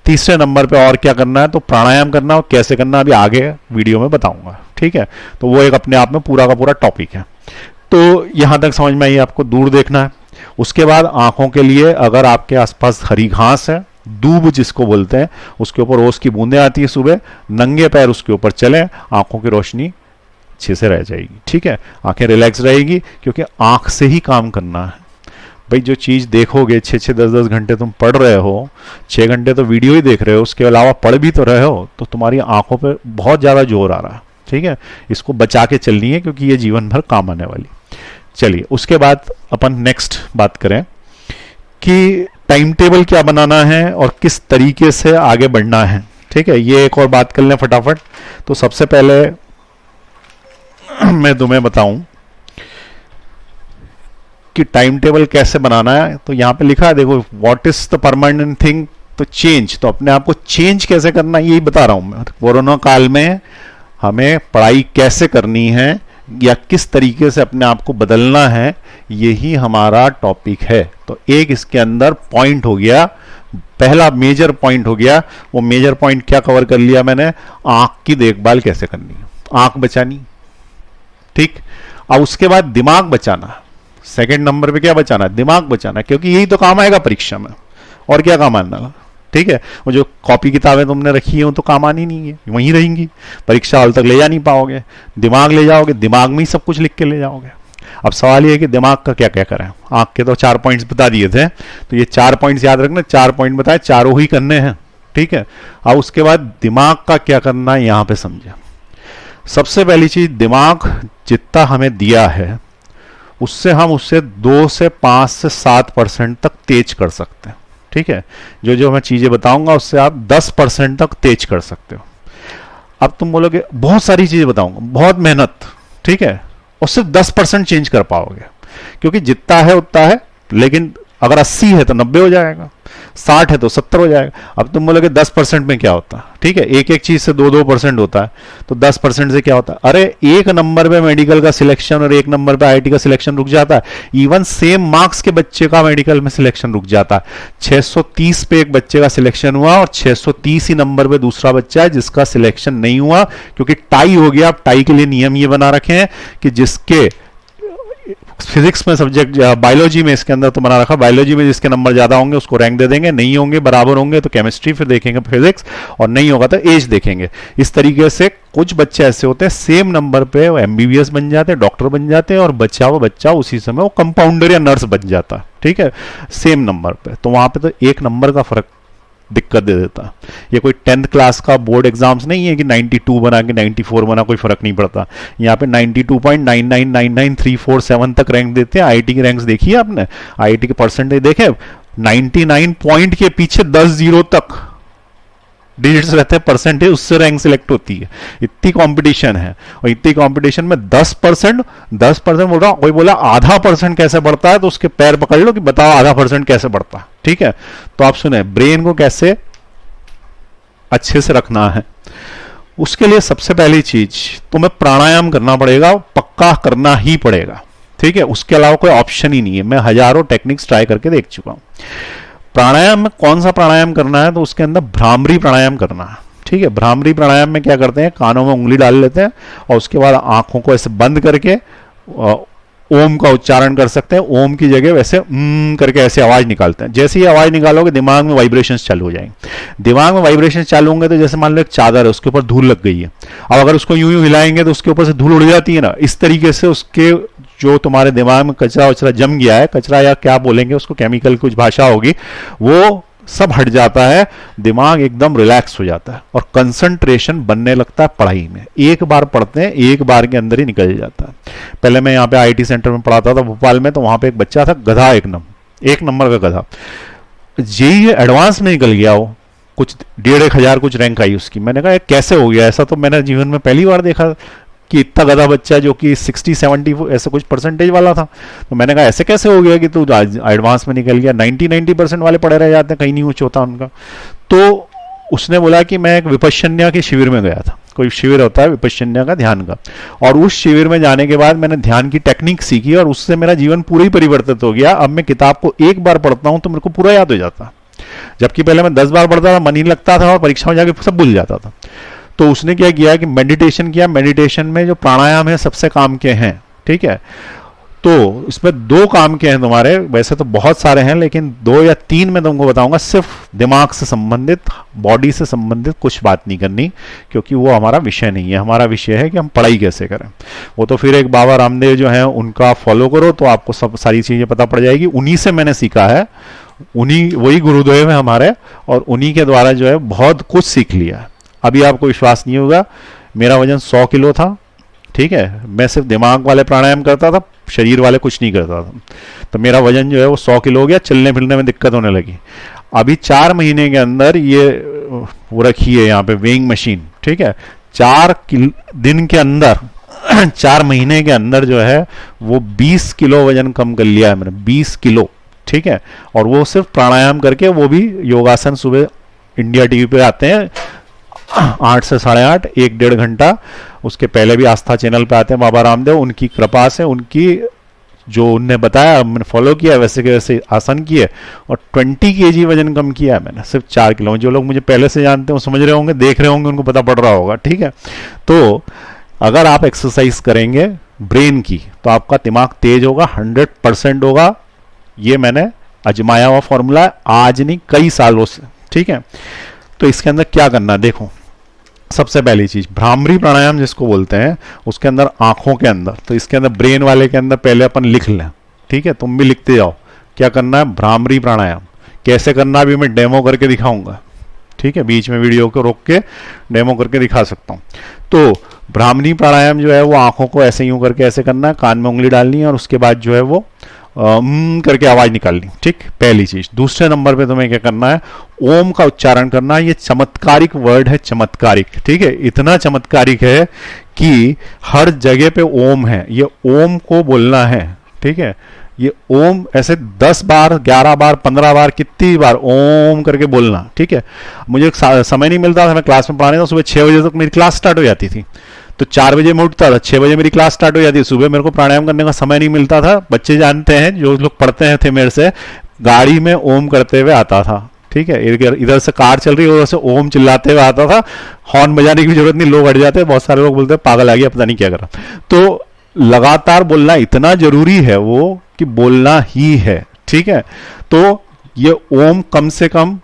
तीसरे नंबर पे और क्या करना है, तो प्राणायाम करना, और कैसे करना अभी आगे वीडियो में बताऊंगा। ठीक है, तो वो एक अपने आप में पूरा का पूरा टॉपिक है। तो यहां तक समझ में आई, आपको दूर देखना है। उसके बाद आंखों के लिए अगर आपके आसपास हरी घास है, दूब जिसको बोलते हैं, उसके ऊपर ओस की बूंदें आती है सुबह, नंगे पैर उसके ऊपर चलें, आंखों की रोशनी अच्छे से रह जाएगी। ठीक है, आंखें रिलैक्स रहेगी, क्योंकि आंख से ही काम करना है भाई। जो चीज देखोगे 6-6 10-10 घंटे तुम पढ़ रहे हो, 6 घंटे तो वीडियो ही देख रहे हो, उसके अलावा पढ़ भी तो रहे हो, तो तुम्हारी आंखों पे बहुत ज्यादा जोर आ रहा है। ठीक है, इसको बचा के चलनी है, क्योंकि ये जीवन भर काम आने वाली। चलिए, उसके बाद अपन नेक्स्ट बात करें कि टाइम टेबल क्या बनाना है और किस तरीके से आगे बढ़ना है। ठीक है, ये एक और बात कर लें फटाफट। तो सबसे पहले मैं तुम्हें बताऊं कि टाइम टेबल कैसे बनाना है। तो यहां पे लिखा है, देखो, what is the permanent thing, तो चेंज। तो अपने आप को चेंज कैसे करना है यही बता रहा हूं मैं। कोरोना काल में हमें पढ़ाई कैसे करनी है या किस तरीके से अपने आप को बदलना है, यही हमारा टॉपिक है। तो एक इसके अंदर पॉइंट हो गया, पहला मेजर पॉइंट हो गया। वो मेजर पॉइंट क्या कवर कर लिया मैंने, आंख की देखभाल कैसे करनी है, आंख बचानी। ठीक, अब उसके बाद दिमाग बचाना। सेकंड नंबर पे क्या बचाना, दिमाग बचाना, क्योंकि यही तो काम आएगा परीक्षा में, और क्या काम आना। ठीक है, वो जो कॉपी किताबें तुमने रखी है वो तो काम आनी नहीं है, वहीं रहेंगी, परीक्षा हॉल तक ले जा नहीं पाओगे। दिमाग ले जाओगे, दिमाग में ही सब कुछ लिख के ले जाओगे। अब सवाल ये है कि दिमाग का क्या क्या करें। आंख के तो 4 पॉइंट्स बता दिए थे, तो ये 4 पॉइंट्स याद रखना, 4 पॉइंट बताए, चारों ही करने हैं। ठीक है, अब उसके बाद दिमाग का क्या करना है यहां पे समझे। सबसे पहली चीज, दिमाग जितना हमें दिया है उससे हम उससे 2 से 5 से 7% तक तेज कर सकते हैं। ठीक है, जो जो मैं चीजें बताऊंगा उससे आप 10% तक तेज कर सकते हो। अब तुम बोलोगे बहुत सारी चीजें बताऊंगा, बहुत मेहनत, ठीक है, और सिर्फ 10% चेंज कर पाओगे, क्योंकि जितना है उतना है, लेकिन अगर 80 है तो 90 हो जाएगा, 60 है तो 70 हो जाएगा। अब तुम बोलोगे 10% में क्या होता है, ठीक है, एक एक चीज से 2-2% होता है, तो 10% से क्या होता है? अरे एक नंबर पे मेडिकल का सिलेक्शन और एक नंबर पे आईटी का सिलेक्शन रुक जाता है। इवन सेम मार्क्स के बच्चे का मेडिकल में सिलेक्शन रुक जाता है। 630 पे एक बच्चे का सिलेक्शन हुआ और 630 ही नंबर पे दूसरा बच्चा है जिसका सिलेक्शन नहीं हुआ, क्योंकि टाई हो गया। अब टाई के लिए नियम ये बना रखे हैं कि जिसके फिजिक्स में सब्जेक्ट, बायोलॉजी में इसके अंदर तो बना रखा, बायोलॉजी में जिसके नंबर ज्यादा होंगे उसको रैंक दे देंगे, नहीं होंगे बराबर होंगे तो केमिस्ट्री फिर देखेंगे फिजिक्स, और नहीं होगा तो एज देखेंगे। इस तरीके से कुछ बच्चे ऐसे होते हैं सेम नंबर पे वो एमबीबीएस बन जाते हैं, डॉक्टर बन जाते हैं, और बच्चा वो बच्चा उसी समय वो कंपाउंडर या नर्स बन जाता है, ठीक है, सेम नंबर पे। तो वहां पे तो एक नंबर का फर्क दिक्कत दे देता। ये कोई 10th क्लास का बोर्ड एग्जाम्स नहीं है कि 92 बना के 94 बना, कोई फर्क नहीं पड़ता। यहाँ पे 92.999934 तक रैंक देते हैं। आईआईटी की रैंक्स देखी है आपने? आईआईटी के परसेंटेज देखे? 99 पॉइंट के पीछे 10 जीरो तक डिजिट्स रहते हैं परसेंटेज, उससे रैंक सिलेक्ट होती है। इतनी कंपटीशन है, और इतनी कंपटीशन में 10% बोल रहा हूं, कोई बोला आधा % कैसे बढ़ता है, तो उसके पैर पकड़ लो कि बताओ आधा % कैसे बढ़ता है, ठीक है। तो आप सुने, ब्रेन को कैसे अच्छे से रखना है, उसके लिए सबसे पहली चीज तुम्हें प्राणायाम करना पड़ेगा, पक्का करना ही पड़ेगा, ठीक है। उसके अलावा कोई ऑप्शन ही नहीं है। मैं हजारों टेक्निक्स ट्राई करके देख चुका हूं। प्राणायाम में कौन सा प्राणायाम करना है, तो उसके अंदर भ्रामरी प्राणायाम करना है, ठीक है। भ्रामरी प्राणायाम में क्या करते हैं, कानों में उंगली डाल लेते हैं और उसके बाद आंखों को ऐसे बंद करके ओम का उच्चारण कर सकते हैं। ओम की जगह वैसे करके ऐसे आवाज निकालते हैं। जैसे ही आवाज निकालोगे दिमाग में वाइब्रेशंस चालू हो जाएंगे। दिमाग में वाइब्रेशंस चालू होंगे तो जैसे मान लो एक चादर है, उसके ऊपर धूल लग गई है, अब अगर उसको यूं यूं हिलाएंगे तो उसके ऊपर से धूल उड़ जाती है ना। इस तरीके से उसके जो तुम्हारे दिमाग में कचरा वचरा जम गया है, कचरा या क्या बोलेंगे उसको, केमिकल कुछ भाषा होगी, वो सब हट जाता है। दिमाग एकदम रिलैक्स हो जाता है और कंसंट्रेशन बनने लगता है पढ़ाई में। एक बार पढ़ते हैं, एक बार के अंदर ही निकल जाता है। पहले मैं यहाँ पे आईटी सेंटर में पढ़ाता था भोपाल में, तो वहां पे एक बच्चा था गधा, एक नंबर का गधा, जेईई एडवांस में निकल गया वो, कुछ 1,500 कुछ रैंक आई उसकी। मैंने कहा कैसे हो गया ऐसा, तो मैंने जीवन में पहली बार देखा कि इतना गधा बच्चा जो कि 60-70 ऐसे कुछ परसेंटेज वाला था। तो मैंने कहा ऐसे कैसे हो गया कि तू एडवांस में निकल गया। 90% वाले पढ़े रह जाते हैं, कहीं नहीं ऊंच होता उनका। तो उसने बोला कि मैं एक विपश्यन्या के शिविर में गया था, कोई शिविर होता है विपश्यन्या का, ध्यान का, और उस शिविर में जाने के बाद मैंने ध्यान की टेक्निक सीखी और उससे मेरा जीवन पूरा ही परिवर्तित हो गया। अब मैं किताब को एक बार पढ़ता हूं तो मेरे को पूरा याद हो जाता, जबकि पहले मैं 10 बार पढ़ता था, मन ही लगता था और परीक्षा में जाके सब भूल जाता था। तो उसने क्या किया कि मेडिटेशन किया। मेडिटेशन में जो प्राणायाम है सबसे काम के हैं, ठीक है। तो इसमें 2 काम के हैं तुम्हारे, वैसे तो बहुत सारे हैं लेकिन 2 या 3 मैं तुमको बताऊंगा। सिर्फ दिमाग से संबंधित, बॉडी से संबंधित कुछ बात नहीं करनी, क्योंकि वो हमारा विषय नहीं है। हमारा विषय है कि हम पढ़ाई कैसे करें। वो तो फिर एक बाबा रामदेव जो है उनका फॉलो करो तो आपको सब सारी चीजें पता पड़ जाएगी। उन्हीं से मैंने सीखा है, उन्हीं वही गुरुदेव है हमारे, और उन्हीं के द्वारा जो है बहुत कुछ सीख लिया है। अभी आपको विश्वास नहीं होगा, मेरा वजन 100 किलो था, ठीक है। मैं सिर्फ दिमाग वाले प्राणायाम करता था, शरीर वाले कुछ नहीं करता था। तो मेरा वजन जो है वो 100 किलो हो गया, चलने फिरने में दिक्कत होने लगी। अभी 4 महीने के अंदर ये वो रखी है यहाँ पे वेइंग मशीन, ठीक है। 4 दिन के अंदर 4 महीने के अंदर जो है वो 20 किलो वजन कम कर लिया है मैंने, 20 किलो, ठीक है। और वो सिर्फ प्राणायाम करके, वो भी योगासन सुबह इंडिया टीवी पे आते हैं 8 से 8:30, 1-1.5 घंटा। उसके पहले भी आस्था चैनल पे आते हैं बाबा रामदेव, उनकी कृपा से, उनकी जो उनने बताया मैंने फॉलो किया, वैसे के वैसे आसन किए और 20 kg वजन कम किया है मैंने सिर्फ 4 किलो। जो लोग मुझे पहले से जानते हैं वो समझ रहे होंगे, देख रहे होंगे, उनको पता पड़ रहा होगा, ठीक है। तो अगर आप एक्सरसाइज करेंगे ब्रेन की तो आपका दिमाग तेज होगा, 100% होगा। ये मैंने आजमाया हुआ फॉर्मूला है, आज नहीं कई सालों से, ठीक है। तो इसके अंदर क्या करना है, देखो सबसे पहली चीज भ्रामरी प्राणायाम जिसको बोलते हैं, उसके अंदर आंखों के अंदर, तो इसके अंदर ब्रेन वाले के अंदर पहले अपन लिख लें, ठीक है। तुम भी लिखते जाओ क्या करना है। भ्रामरी प्राणायाम कैसे करना भी मैं डेमो करके दिखाऊंगा, ठीक है। बीच में वीडियो को रोक के डेमो करके दिखा सकता हूं। तो भ्रामरी प्राणायाम जो है वो आंखों को ऐसे यूं करके ऐसे करना है, कान में उंगली डालनी है और उसके बाद जो है वो करके आवाज निकालनी, ठीक, पहली चीज। दूसरे नंबर पे तुम्हें क्या करना है, ओम का उच्चारण करना है। ये चमत्कारिक वर्ड है, चमत्कारिक, ठीक है। इतना चमत्कारिक है कि हर जगह पे ओम है, ये ओम को बोलना है, ठीक है। ये ओम ऐसे 10 बार, 11 बार, 15 बार, कितनी बार ओम करके बोलना, ठीक है। मुझे समय नहीं मिलता था, मैं क्लास में पढ़ाने था, सुबह 6 बजे तक मेरी क्लास स्टार्ट हो जाती थी, तो 4 बजे मैं उठता था, 6 बजे मेरी क्लास स्टार्ट हो जाती थी। सुबह मेरे को प्राणायाम करने का समय नहीं मिलता था। बच्चे जानते हैं, जो लोग पढ़ते हैं थे मेरे से, गाड़ी में ओम करते हुए आता था, ठीक है। इधर से कार चल रही है, उधर से ओम चिल्लाते हुए आता था। हॉर्न बजाने की भी जरूरत नहीं, लोग अड़ जाते, बहुत सारे लोग बोलते हैं पागल आ गया, पता नहीं क्या करा। तो लगातार बोलना इतना जरूरी है वो, कि बोलना ही है, ठीक है। तो ये ओम कम से कम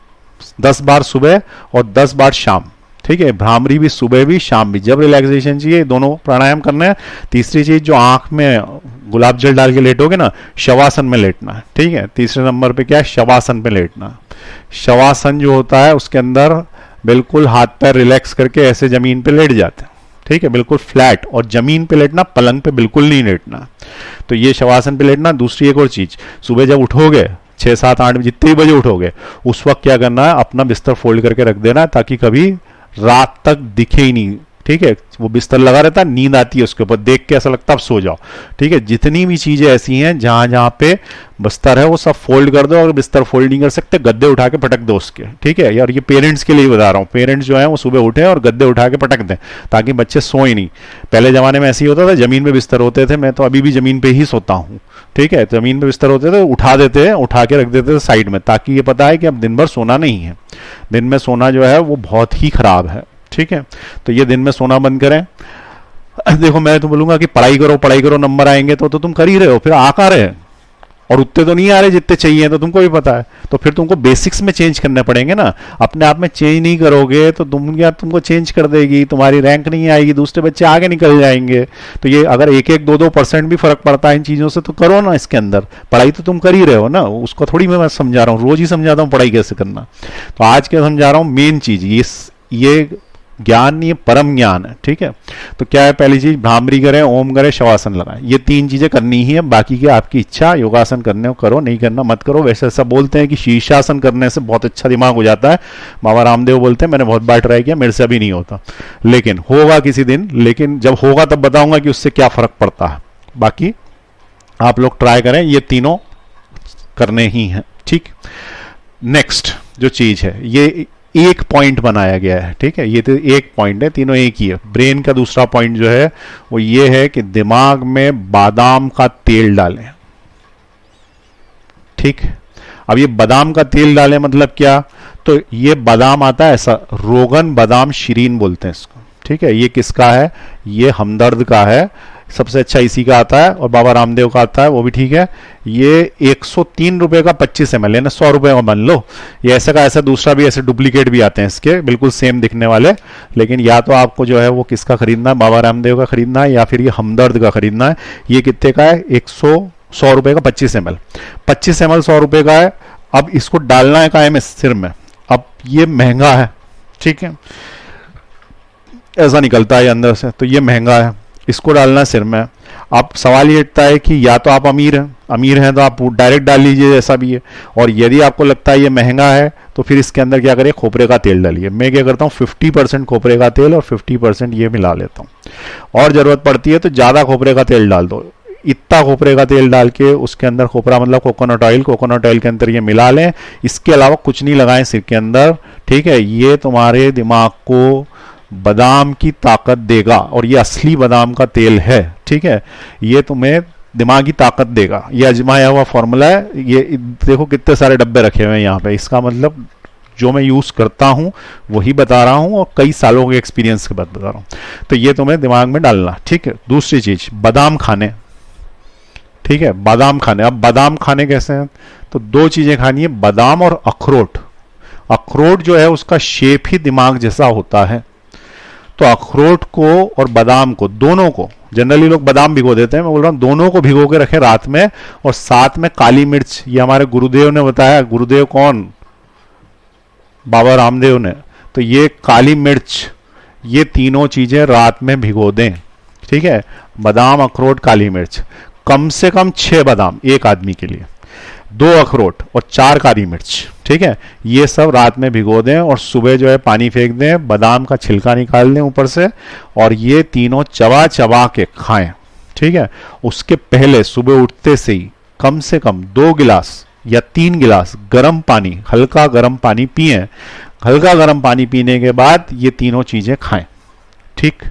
10 बार सुबह और 10 बार शाम, ठीक है। भ्रामरी भी सुबह भी शाम भी, जब रिलैक्सेशन चाहिए दोनों प्राणायाम करना है। तीसरी चीज, जो आंख में गुलाब जल डाल के लेटोगे ना, शवासन में लेटना है, ठीक है। तीसरे नंबर पे क्या है, शवासन पे लेटना। शवासन जो होता है उसके अंदर बिल्कुल हाथ पैर रिलैक्स करके ऐसे जमीन पे लेट जाते हैं, ठीक है, बिल्कुल फ्लैट। और जमीन पे लेटना, पलंग पे बिल्कुल नहीं लेटना। तो ये शवासन पे लेटना। दूसरी एक और चीज, सुबह जब उठोगे 6, 7, 8 जितने बजे उठोगे, उस वक्त क्या करना है, अपना बिस्तर फोल्ड करके रख देना है, ताकि कभी रात तक दिखे ही नहीं, ठीक है। वो बिस्तर लगा रहता है, नींद आती है उसके ऊपर, देख के ऐसा लगता है अब सो जाओ, ठीक है। जितनी भी चीजें ऐसी हैं जहां जहां पे बिस्तर है, वो सब फोल्ड कर दो। अगर बिस्तर फोल्ड नहीं कर सकते, गद्दे उठा के पटक दो उसके, ठीक है। यार ये पेरेंट्स के लिए बता रहा हूँ, पेरेंट्स जो है वो सुबह उठे और गद्दे उठा के पटक दें, ताकि बच्चे सोए नहीं। पहले जमाने में ऐसे ही होता था, जमीन पे बिस्तर होते थे, मैं तो अभी भी जमीन पे ही सोता हूँ, ठीक है। जमीन पे बिस्तर होते थे, उठा देते हैं, उठा के रख देते थे साइड में, ताकि ये पता है कि अब दिन भर सोना नहीं है। दिन में सोना जो है वो बहुत ही खराब है, ठीक है। तो ये दिन में सोना बंद करें। देखो मैं तो बोलूंगा कि पढ़ाई करो, नंबर आएंगे तो तुम कर ही रहे हो, फिर आ कहाँ रहे, और उतने तो नहीं आ रहे जितने चाहिए, तो तुमको भी पता है। तो फिर तुमको बेसिक्स में चेंज करने पड़ेंगे ना। अपने आप में चेंज नहीं करोगे तो दुनिया तुमको चेंज कर देगी, तुम्हारी रैंक नहीं आएगी, दूसरे बच्चे आगे निकल जाएंगे। तो ये अगर 1-2% भी फर्क पड़ता है इन चीजों से, तो करो ना इसके अंदर। पढ़ाई तो तुम कर ही रहे हो ना, उसको थोड़ी मैं समझा रहा हूँ, रोज ही समझाता हूँ पढ़ाई कैसे करना। तो आज क्या समझा रहा हूँ, मेन चीज ये ज्ञान, ये परम ज्ञान है, ठीक है। तो क्या है, पहली चीज भ्रामरी करें, ओम करें, शवासन लगाएं। ये 3 चीजें करनी ही है। बाकी की आपकी इच्छा, योगासन करने को करो, नहीं करना मत करो। वैसे ऐसा बोलते हैं कि शीर्षासन करने से बहुत अच्छा दिमाग हो जाता है, बाबा रामदेव बोलते हैं, मैंने बहुत बार ट्राई किया, मेरे से अभी नहीं होता, लेकिन होगा किसी दिन। लेकिन जब होगा तब बताऊंगा कि उससे क्या फर्क पड़ता है। बाकी आप लोग ट्राई करें, ये तीनों करने ही हैं, ठीक। नेक्स्ट जो चीज है, ये एक पॉइंट बनाया गया है, ठीक है। ये तो एक पॉइंट है, तीनों एक ही है। ब्रेन का दूसरा पॉइंट जो है वो ये है कि दिमाग में बादाम का तेल डालें, ठीक। अब ये बादाम का तेल डालें मतलब क्या, तो ये बादाम आता है ऐसा, रोगन बादाम शीरीन बोलते हैं इसको, ठीक है। ये किसका है, ये हमदर्द का है, सबसे अच्छा इसी का आता है, और बाबा रामदेव का आता है, वो भी ठीक है। ये 103 रुपए का 25 ml, यानी 100 रुपए का मान लो। ये ऐसा का ऐसा, दूसरा भी ऐसे डुप्लीकेट भी आते हैं इसके, बिल्कुल सेम दिखने वाले। लेकिन या तो आपको जो है वो किसका खरीदना है, बाबा रामदेव का खरीदना है, या फिर ये हमदर्द का खरीदना है। ये कितने का है, 100 रुपए का 25 ml। 25 ml 100 रुपए का है। अब इसको डालना है काय में, सिर में। अब ये महंगा है, ठीक है, ऐसा निकलता है अंदर से, तो ये महंगा है, इसको डालना सिर में। अब सवाल ये उठता है कि या तो आप अमीर हैं तो आप डायरेक्ट डाल लीजिए, जैसा भी है। और यदि आपको लगता है ये महंगा है, तो फिर इसके अंदर क्या करिए, खोपरे का तेल डालिए। मैं क्या करता हूँ, 50% खोपरे का तेल और 50% ये मिला लेता हूँ। और जरूरत पड़ती है तो ज़्यादा खोपरे का तेल डाल दो। इतना खोपरे का तेल डाल के उसके अंदर, खोपरा मतलब कोकोनट ऑयल के अंदर ये मिला लें। इसके अलावा कुछ नहीं लगाएं सिर के अंदर, ठीक है। ये तुम्हारे दिमाग को बादाम की ताकत देगा, और ये असली बादाम का तेल है, ठीक है। ये तुम्हें दिमागी ताकत देगा। ये आजमाया हुआ फॉर्मूला है। ये देखो कितने सारे डब्बे रखे हुए हैं यहाँ पे। इसका मतलब जो मैं यूज करता हूँ वही बता रहा हूँ, और कई सालों के एक्सपीरियंस के बाद बता रहा हूँ। तो ये तुम्हें दिमाग में डालना, ठीक है। दूसरी चीज, बादाम खाने, ठीक है, बादाम खाने। अब बादाम खाने कैसे हैं, तो 2 चीजें खानी है, बादाम और अखरोट। अखरोट जो है उसका शेप ही दिमाग जैसा होता है। तो अखरोट को और बादाम को, दोनों को, जनरली लोग बादाम भिगो देते हैं, मैं बोल रहा हूं दोनों को भिगो के रखें रात में। और साथ में काली मिर्च, ये हमारे गुरुदेव ने बताया। गुरुदेव कौन, बाबा रामदेव ने। तो ये काली मिर्च, ये तीनों चीजें रात में भिगो दें, ठीक है। बादाम, अखरोट, काली मिर्च। कम से कम 6 बादाम एक आदमी के लिए, 2 अखरोट और 4 काली मिर्च, ठीक है। ये सब रात में भिगो दें और सुबह जो है पानी फेंक दें, बादाम का छिलका निकाल दें ऊपर से, और ये तीनों चबा चबा के खाएं, ठीक है। उसके पहले सुबह उठते से ही कम से कम 2 गिलास या 3 गिलास गर्म पानी, हल्का गर्म पानी पिए। हल्का गर्म पानी पीने के बाद ये तीनों चीजें खाएं। ठीक,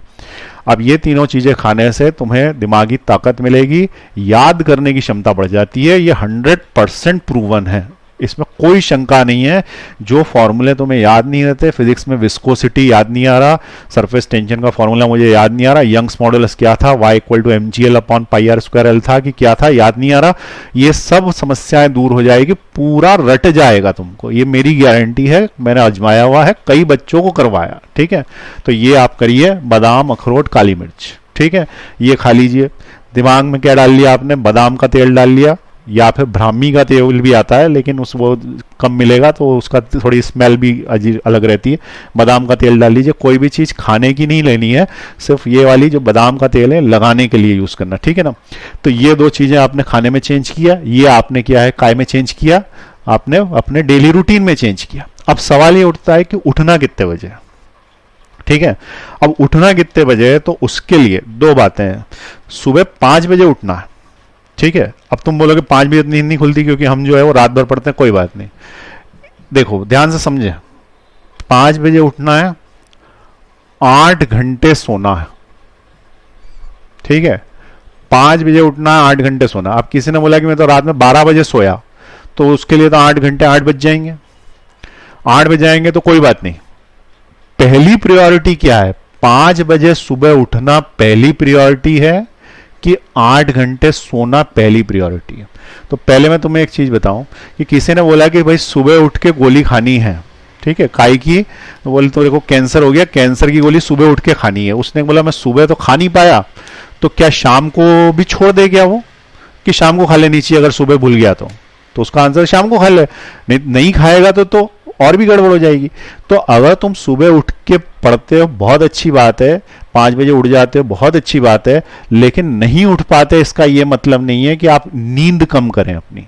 अब ये तीनों चीजें खाने से तुम्हें दिमागी ताकत मिलेगी, याद करने की क्षमता बढ़ जाती है। ये 100% प्रूवन है, इसमें कोई शंका नहीं है। जो फॉर्मूले तुम्हें याद नहीं रहते, फिजिक्स में विस्कोसिटी याद नहीं आ रहा, सरफेस टेंशन का फॉर्मूला मुझे याद नहीं आ रहा, यंग्स मॉडुलस क्या था, y = mgl/πr²l था कि क्या था, याद नहीं आ रहा, ये सब समस्याएं दूर हो जाएगी, पूरा रट जाएगा तुमको, ये मेरी गारंटी है। मैंने आजमाया हुआ है, कई बच्चों को करवाया। ठीक है, तो ये आप करिए, बादाम, अखरोट, काली मिर्च। ठीक है, ये खा लीजिए। दिमाग में क्या डाल लिया आपने, बादाम का तेल डाल लिया, या फिर ब्राह्मी का तेल भी आता है, लेकिन उस वो कम मिलेगा तो उसका थोड़ी स्मेल भी अलग रहती है। बादाम का तेल डाल लीजिए। कोई भी चीज़ खाने की नहीं लेनी है, सिर्फ ये वाली जो बादाम का तेल है लगाने के लिए यूज़ करना। ठीक है ना, तो ये दो चीज़ें आपने खाने में चेंज किया, ये आपने क्या है काय में चेंज किया, आपने अपने डेली रूटीन में चेंज किया। अब सवाल ये उठता है कि उठना कितने बजे। ठीक है, अब उठना कितने बजे, तो उसके लिए दो बातें हैं। सुबह 5 बजे उठना है। ठीक है, अब तुम बोलोगे 5 बजे नींद नहीं खुलती क्योंकि हम जो है वो रात भर पढ़ते हैं। कोई बात नहीं, देखो ध्यान से समझे, 5 बजे उठना है, 8 घंटे सोना है। ठीक है, 5 बजे उठना है, 8 घंटे सोना। अब किसी ने बोला कि मैं तो रात में 12 बजे सोया, तो उसके लिए तो 8 घंटे 8 बज जाएंगे। 8 बज जाएंगे तो कोई बात नहीं। पहली प्रायोरिटी क्या है, 5 बजे सुबह उठना पहली प्रायोरिटी है कि 8 घंटे सोना पहली प्रायोरिटी है। तो पहले मैं तुम्हें एक चीज बताऊं कि किसी ने बोला कि भाई सुबह उठ के गोली खानी है। ठीक है, काई की, तो बोले तो देखो कैंसर हो गया, कैंसर की गोली सुबह उठ के खानी है। उसने बोला मैं सुबह तो खा नहीं पाया, तो क्या शाम को भी छोड़ दे क्या वो, कि शाम को खा लेनी चाहिए अगर सुबह भूल गया तो उसका आंसर शाम को खा ले। नहीं खाएगा तो और भी गड़बड़ हो जाएगी। तो अगर तुम सुबह उठ के पढ़ते हो बहुत अच्छी बात है, 5 बजे उठ जाते हो बहुत अच्छी बात है, लेकिन नहीं उठ पाते इसका ये मतलब नहीं है कि आप नींद कम करें अपनी।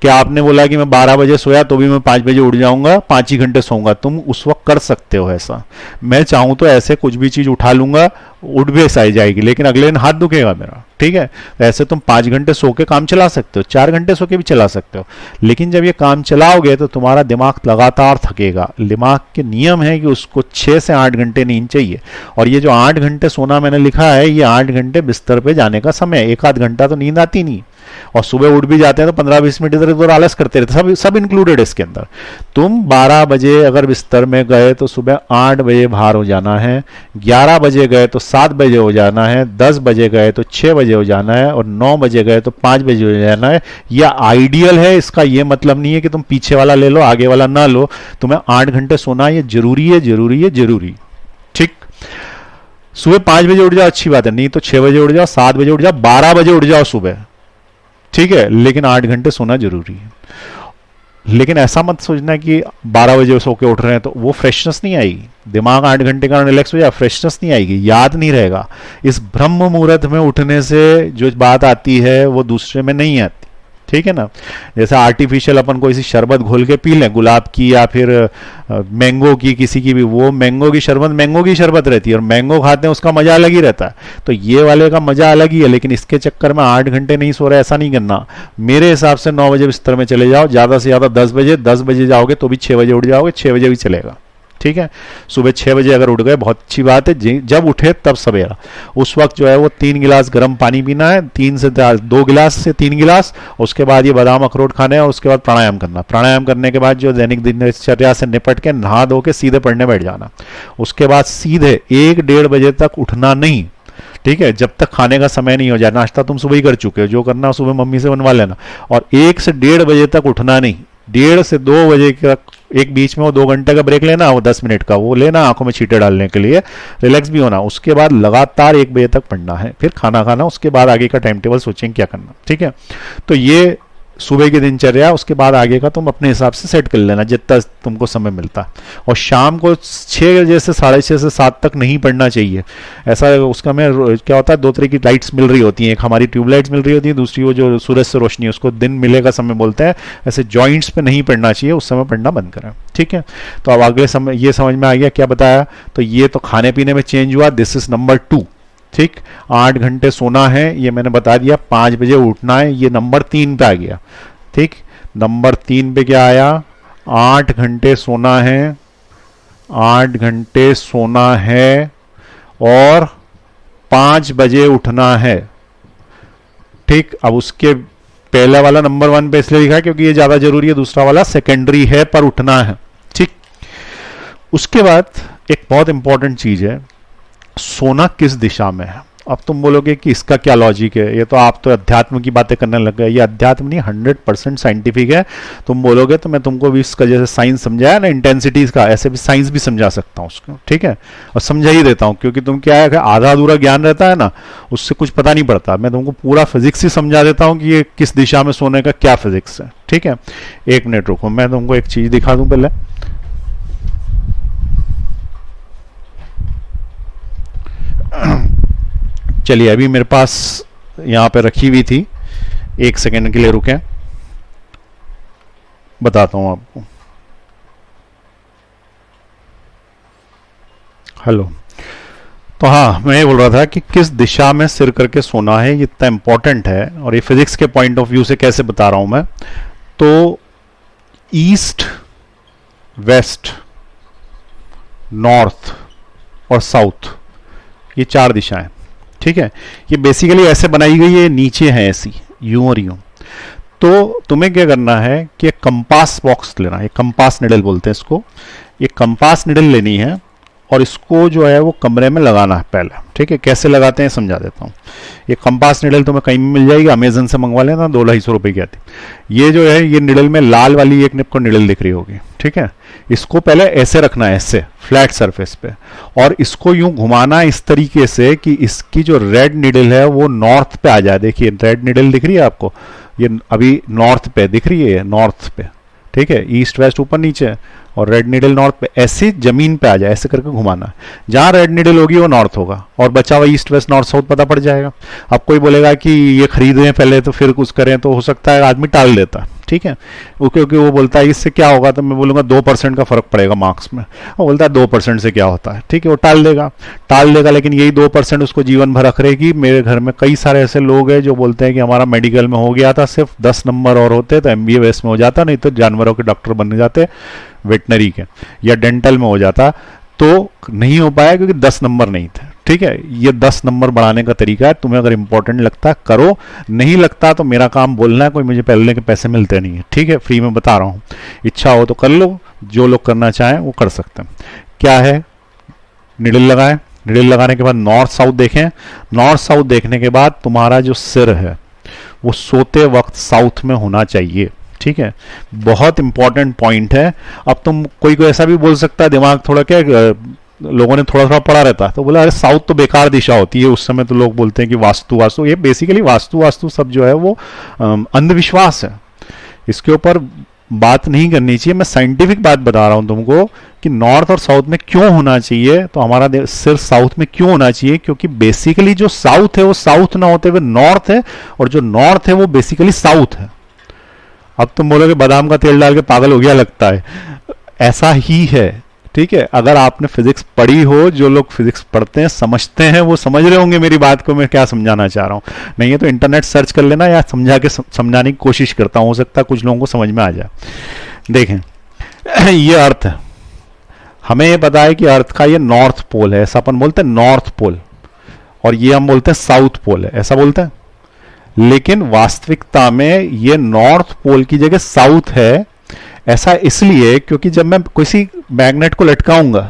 क्या आपने बोला कि मैं 12 बजे सोया तो भी मैं 5 बजे उठ जाऊंगा, 5 ही घंटे सोऊंगा, तुम उस वक्त कर सकते हो ऐसा। मैं चाहूं तो ऐसे कुछ भी चीज उठा लूंगा, उठ भी ऐसा ही जाएगी, लेकिन अगले दिन हाथ दुखेगा मेरा। ठीक है, तो ऐसे तुम 5 घंटे सो के काम चला सकते हो, 4 घंटे सो के भी चला सकते हो, लेकिन जब ये काम चलाओगे तो तुम्हारा दिमाग लगातार थकेगा। दिमाग के नियम है कि उसको 6 से 8 घंटे नींद चाहिए। और ये जो 8 घंटे सोना मैंने लिखा है, ये 8 घंटे बिस्तर पे जाने का समय, 1 आध घंटा तो नींद आती नहीं। और सुबह उठ भी जाते हैं तो 15-20 मिनट इधर उधर आलस करते रहते, सब इंक्लूडेड है इसके अंदर। तुम 12 बजे अगर बिस्तर में गए तो सुबह 8 बजे बाहर हो जाना है, 11 बजे गए तो 7 बजे हो जाना है, 10 बजे गए तो 6 बजे हो जाना है, और 9 बजे गए तो 5 बजे हो जाना है। यह आइडियल है, इसका यह मतलब नहीं है कि तुम पीछे वाला ले लो आगे वाला ना लो। तुम्हें 8 घंटे सोना ये जरूरी है, जरूरी है, जरूरी। ठीक, सुबह 5 बजे उठ जाओ अच्छी बात है, नहीं तो 6 बजे उठ जाओ, 7 बजे उठ जाओ, 12 बजे उठ जाओ सुबह। ठीक है, लेकिन 8 घंटे सोना जरूरी है। लेकिन ऐसा मत सोचना कि 12 बजे सो के उठ रहे हैं तो वो फ्रेशनेस नहीं आएगी। दिमाग 8 घंटे का रिलैक्स हो जाए, फ्रेशनेस नहीं आएगी, याद नहीं रहेगा। इस ब्रह्म मुहूर्त में उठने से जो बात आती है वो दूसरे में नहीं आती। ठीक है ना, जैसे आर्टिफिशियल अपन कोई सी शरबत घोल के पी लें, गुलाब की या फिर मैंगो की, किसी की भी, वो मैंगो की शरबत रहती है और मैंगो खाते हैं उसका मजा अलग ही रहता है। तो ये वाले का मजा अलग ही है, लेकिन इसके चक्कर में 8 घंटे नहीं सो रहे, ऐसा नहीं करना। मेरे हिसाब से 9 बजे बिस्तर में चले जाओ, ज्यादा से ज्यादा 10 बजे जाओगे तो भी 6 बजे उठ जाओगे, 6 बजे भी चलेगा। ठीक है, सुबह 6 बजे अगर उठ गए बहुत अच्छी बात है। जब उठे तब सवेरा, उस वक्त जो है वो 3 गिलास गर्म पानी पीना है, 2 गिलास से 3 गिलास। उसके बाद ये बादाम अखरोट खाने हैं और उसके बाद प्राणायाम करना। प्राणायाम करने के बाद जो दैनिक दिनचर्या से निपट के नहा धो के सीधे पढ़ने बैठ जाना। उसके बाद सीधे 1-1:30 बजे तक उठना नहीं। ठीक है, जब तक खाने का समय नहीं हो जाए। नाश्ता तुम सुबह ही कर चुके हो, जो करना हो सुबह मम्मी से बनवा लेना। और 1 से 1:30 बजे तक उठना नहीं। 1:30 से 2 बजे तक एक बीच में वो 2 घंटे का ब्रेक लेना, वो 10 मिनट का वो लेना, आंखों में छींटे डालने के लिए, रिलैक्स भी होना। उसके बाद लगातार 1 बजे तक पढ़ना है, फिर खाना खाना, उसके बाद आगे का टाइम टेबल सोचेंगे क्या करना। ठीक है, तो ये सुबह की दिनचर्या, उसके बाद आगे का तुम अपने हिसाब से सेट कर लेना जितना तुमको समय मिलता। और शाम को 6 बजे से 6:30 से 7 तक नहीं पढ़ना चाहिए। ऐसा उसका में क्या होता है, 2 तरह की लाइट्स मिल रही होती हैं, एक हमारी ट्यूबलाइट्स मिल रही होती है, दूसरी वो जो सूरज से रोशनी है, उसको दिन मिलेगा समय बोलते हैं। ऐसे जॉइंट्स पे नहीं पढ़ना चाहिए, उस समय पढ़ना बंद करें। ठीक है, तो अब अगले समय ये समझ में आ गया क्या बताया। तो ये तो खाने पीने में चेंज हुआ, दिस इज नंबर 2। ठीक, 8 घंटे सोना है ये मैंने बता दिया, 5 बजे उठना है, ये नंबर 3 पे आ गया। ठीक, नंबर 3 पे क्या आया, 8 घंटे सोना है, 8 घंटे सोना है और 5 बजे उठना है। ठीक, अब उसके पहला वाला नंबर 1 पे इसलिए लिखा है क्योंकि ये ज्यादा जरूरी है, दूसरा वाला सेकेंडरी है पर उठना है। ठीक, उसके बाद एक बहुत इंपॉर्टेंट चीज है, सोना किस दिशा में है। अब तुम बोलोगे कि इसका क्या लॉजिक है, ये तो आप तो अध्यात्म की बातें करने लग गए। ये अध्यात्म नहीं, 100% साइंटिफिक है। तुम बोलोगे तो मैं तुमको भी इसका जैसे साइंस समझाया ना इंटेंसिटीज का, ऐसे भी साइंस भी समझा सकता हूँ उसको। ठीक है, और समझा ही देता हूँ क्योंकि तुम क्या है, आधा अधूरा ज्ञान रहता है ना, उससे कुछ पता नहीं पड़ता। मैं तुमको पूरा फिजिक्स ही समझा देता हूँ कि ये किस दिशा में सोने का क्या फिजिक्स है। ठीक है, 1 मिनट रुको, मैं तुमको एक चीज दिखा दूं पहले। चलिए, अभी मेरे पास यहां पे रखी हुई थी, 1 सेकेंड के लिए रुके, बताता हूं आपको। हेलो, तो हाँ, मैं ये बोल रहा था कि किस दिशा में सिर करके सोना है, ये इतना इंपॉर्टेंट है। और ये फिजिक्स के पॉइंट ऑफ व्यू से कैसे बता रहा हूं मैं, तो ईस्ट, वेस्ट, नॉर्थ और साउथ, ये 4 दिशाएं। ठीक है, ये बेसिकली ऐसे बनाई गई है, नीचे है ऐसी, यूं और यूं। तो तुम्हें क्या करना है कि एक कंपास बॉक्स लेना है, कंपास निडल बोलते हैं इसको। ये कंपास निडल लेनी है और इसको जो है वो कमरे में लगाना है पहले। ठीक है, कैसे लगाते हैं समझा देता हूँ। ये कंपास निडल तुम्हें कहीं भी मिल जाएगी, अमेजन से मंगवा लेना, 200-250 रुपए की आती। ये जो है, ये निडल में लाल वाली एक को निडल दिख रही होगी। ठीक है, इसको पहले ऐसे रखना है, ऐसे फ्लैट सरफेस पे, और इसको यूं घुमाना है इस तरीके से कि इसकी जो रेड निडल है वो नॉर्थ पे आ जाए। देखिए रेड निडल दिख रही है आपको, ये अभी नॉर्थ पे दिख रही है, नॉर्थ पे। ठीक है, ईस्ट वेस्ट ऊपर नीचे, और रेड निडल नॉर्थ पे, ऐसे जमीन पे आ जाए, ऐसे करके घुमाना है। जहां रेड निडल होगी वो नॉर्थ होगा, और बचा हुआ ईस्ट वेस्ट नॉर्थ साउथ पता पड़ जाएगा। अब कोई बोलेगा कि ये खरीदें पहले तो फिर कुछ करें, तो हो सकता है आदमी टाल देता। ठीक है, क्योंकि वो बोलता है इससे क्या होगा, तो मैं बोलूंगा 2% का फर्क पड़ेगा मार्क्स में। वो बोलता है 2% से क्या होता है। ठीक है, वो टाल देगा, लेकिन यही 2% उसको जीवन भर रख रहेगी। मेरे घर में कई सारे ऐसे लोग हैं जो बोलते हैं कि हमारा मेडिकल में हो गया था, सिर्फ 10 नंबर और होते तो MBA बेस में हो जाता, नहीं तो जानवरों के डॉक्टर बन जाते, वेटनरी के या डेंटल में हो जाता। तो नहीं हो पाया क्योंकि 10 नंबर नहीं थे। ठीक है, ये 10 नंबर बढ़ाने का तरीका है। तुम्हें अगर इंपॉर्टेंट लगता है करो, नहीं लगता तो मेरा काम बोलना है, कोई मुझे पहले के पैसे मिलते नहीं है। ठीक है, फ्री में बता रहा हूं, इच्छा हो तो कर लो, जो लोग करना चाहें वो कर सकते हैं। क्या है, निडल लगाएं, निडल लगाने के बाद नॉर्थ साउथ देखें। नॉर्थ साउथ देखने के बाद तुम्हारा जो सिर है वो सोते वक्त साउथ में होना चाहिए। ठीक है, बहुत इंपॉर्टेंट पॉइंट है। अब तुम कोई ऐसा भी बोल सकता है, दिमाग थोड़ा क्या, लोगों ने थोड़ा थोड़ा पढ़ा रहता है तो बोला अरे साउथ तो बेकार दिशा होती है। उस समय तो लोग बोलते हैं कि वास्तु, ये बेसिकली वास्तु सब जो है वो अंधविश्वास है। इसके ऊपर बात नहीं करनी चाहिए। मैं साइंटिफिक बात बता रहा हूं तुमको कि नॉर्थ और साउथ में क्यों होना चाहिए। तो हमारा सिर साउथ में क्यों होना चाहिए, क्योंकि बेसिकली जो साउथ है वो साउथ ना होते हुए नॉर्थ है, और जो नॉर्थ है वो बेसिकली साउथ है। अब तुम बोलोगे बादाम का तेल डाल के पागल हो गया लगता है, ऐसा ही है। ठीक है, अगर आपने फिजिक्स पढ़ी हो, जो लोग फिजिक्स पढ़ते हैं समझते हैं, वो समझ रहे होंगे मेरी बात को मैं क्या समझाना चाह रहा हूं। नहीं है तो इंटरनेट सर्च कर लेना, या समझाने की कोशिश करता हूं, हो सकता है कुछ लोगों को समझ में आ जाए। देखें, ये अर्थ है, हमें ये पता है कि अर्थ का ये नॉर्थ पोल है, ऐसा अपन बोलते हैं नॉर्थ पोल, और ये हम बोलते हैं साउथ पोल है, ऐसा बोलते हैं। लेकिन वास्तविकता में ये नॉर्थ पोल की जगह साउथ है। ऐसा इसलिए क्योंकि जब मैं किसी मैग्नेट को लटकाऊंगा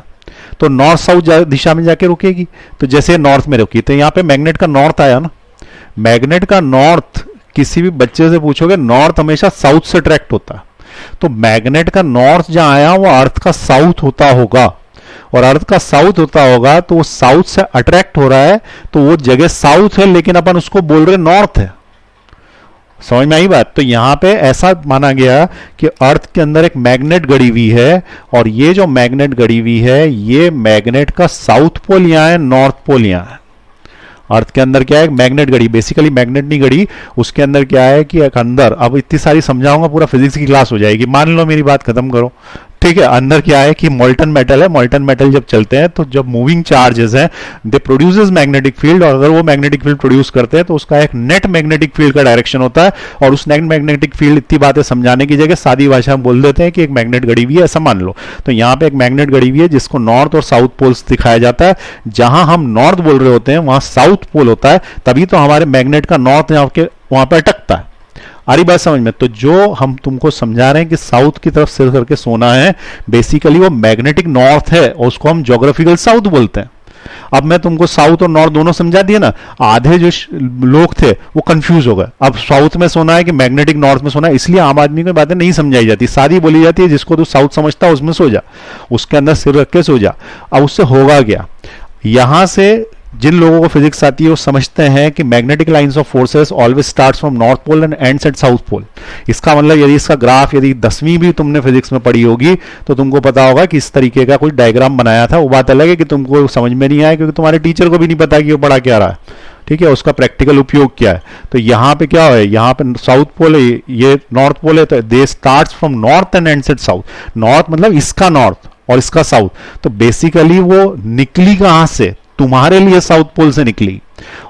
तो नॉर्थ साउथ दिशा में जाके रुकेगी। तो जैसे नॉर्थ में रुकी, तो यहां पे मैग्नेट का नॉर्थ आया ना, मैग्नेट का नॉर्थ, किसी भी बच्चे से पूछोगे नॉर्थ हमेशा साउथ से अट्रैक्ट होता है। तो मैग्नेट का नॉर्थ जहां आया वो अर्थ का साउथ होता होगा, और अर्थ का साउथ होता होगा तो वो साउथ से अट्रैक्ट हो रहा है, तो वो जगह साउथ है, लेकिन अपन उसको बोल रहे नॉर्थ है। समझ में आई बात। तो यहां पे ऐसा माना गया कि अर्थ के अंदर एक मैग्नेट गड़ी हुई है, और ये जो मैग्नेट गड़ी हुई है, ये मैग्नेट का साउथ पोल यहां है, नॉर्थ पोल यहां है। अर्थ के अंदर क्या है, मैग्नेट गड़ी, बेसिकली मैग्नेट नहीं गड़ी, उसके अंदर क्या है कि एक अंदर, अब इतनी सारी समझाऊंगा पूरा फिजिक्स की क्लास हो जाएगी। मान लो मेरी बात खत्म करो, ठीक है, अंदर क्या है कि मोल्टन मेटल है, मोल्टन मेटल जब चलते हैं तो जब मूविंग चार्जेस हैं दे प्रोड्यूसेस मैग्नेटिक फील्ड, और अगर वो मैग्नेटिक फील्ड प्रोड्यूस करते हैं तो उसका एक नेट मैग्नेटिक फील्ड का डायरेक्शन होता है, और उस नेट मैग्नेटिक फील्ड इतनी बातें समझाने की जगह सादी भाषा में बोल देते हैं कि एक मैग्नेट गड़ी हुई है, ऐसा मान लो। तो यहाँ पे एक मैग्नेट गड़ी हुई है जिसको नॉर्थ और साउथ पोल्स दिखाया जाता है, जहां हम नॉर्थ बोल रहे होते हैं वहां साउथ पोल होता है, तभी तो हमारे मैग्नेट का नॉर्थ वहां पर अटकता है। आ रही बात समझ में? तो जो हम तुमको समझा रहे हैं कि साउथ की तरफ सिर करके सोना है, बेसिकली वो मैग्नेटिक नॉर्थ है और उसको हम ज्योग्राफिकल साउथ बोलते हैं। अब मैं तुमको साउथ और नॉर्थ दोनों समझा दिया ना, आधे जो लोग थे वो कंफ्यूज हो गए, अब साउथ में सोना है कि मैग्नेटिक नॉर्थ में सोना है, इसलिए आम आदमी को बातें नहीं समझाई जाती, सारी बोली जाती है जिसको तू साउथ समझता है उसमें सो जा, उसके अंदर सिर रख के सो जा। अब उससे होगा क्या, यहां से जिन लोगों को फिजिक्स आती है वो समझते हैं कि magnetic lines of forces always starts from north pole and ends at south pole. इसका मतलब यदि इसका ग्राफ यदि 10वीं भी तुमने फिजिक्स में पढ़ी होगी तो तुमको पता होगा कि इस तरीके का कुछ डायग्राम बनाया था। वो बात अलग है कि तुमको समझ में नहीं आया क्योंकि तुम्हारे टीचर को भी नहीं पता कि वो पढ़ा क्या रहा है, ठीक है, उसका प्रैक्टिकल उपयोग क्या है। तो यहाँ पे क्या है, यहाँ पे साउथ पोल है, ये नॉर्थ पोल है, तो they starts from north and ends at south. North मतलब इसका नॉर्थ और इसका साउथ, तो बेसिकली वो निकली कहां से, तुम्हारे लिए साउथ पोल से निकली,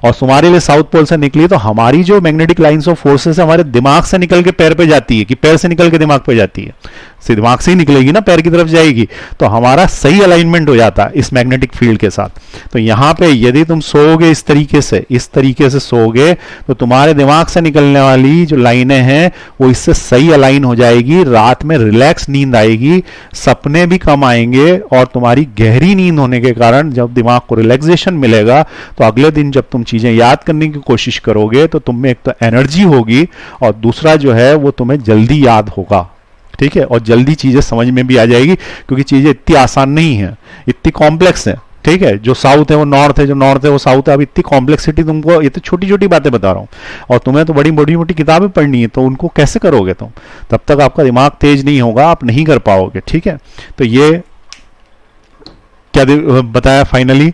और तुम्हारे लिए साउथ पोल से निकली तो हमारी जो मैग्नेटिक लाइंस ऑफ फोर्सेस है हमारे दिमाग से निकल के पैर पे जाती है कि पैर से निकल के दिमाग पे जाती है, दिमाग से ही निकलेगी ना, पैर की तरफ जाएगी, तो हमारा सही अलाइनमेंट हो जाता है इस मैग्नेटिक फील्ड के साथ। तो यहां पे यदि तुम सोओगे इस तरीके से सोओगे तो तुम्हारे दिमाग से निकलने वाली जो लाइनें हैं वो इससे सही अलाइन हो जाएगी, रात में रिलैक्स नींद आएगी, सपने भी कम आएंगे, और तुम्हारी गहरी नींद होने के कारण जब दिमाग को रिलैक्सेशन मिलेगा तो अगले दिन जब तुम चीजें याद करने की कोशिश करोगे तो तुम में एक तो एनर्जी होगी और दूसरा जो है वो तुम्हें जल्दी याद होगा, ठीक है, और जल्दी चीजें समझ में भी आ जाएगी क्योंकि चीजें इतनी आसान नहीं है, इतनी कॉम्प्लेक्स है, ठीक है। जो साउथ है वो नॉर्थ है, जो नॉर्थ है वो साउथ है। अब इतनी कॉम्प्लेक्सिटी तुमको, ये तो छोटी छोटी बातें बता रहा हूं, और तुम्हें तो बड़ी बड़ी मोटी किताबें पढ़नी है, तो उनको कैसे करोगे तुम, तब तक आपका दिमाग तेज नहीं होगा, आप नहीं कर पाओगे, ठीक है। तो ये क्या बताया फाइनली,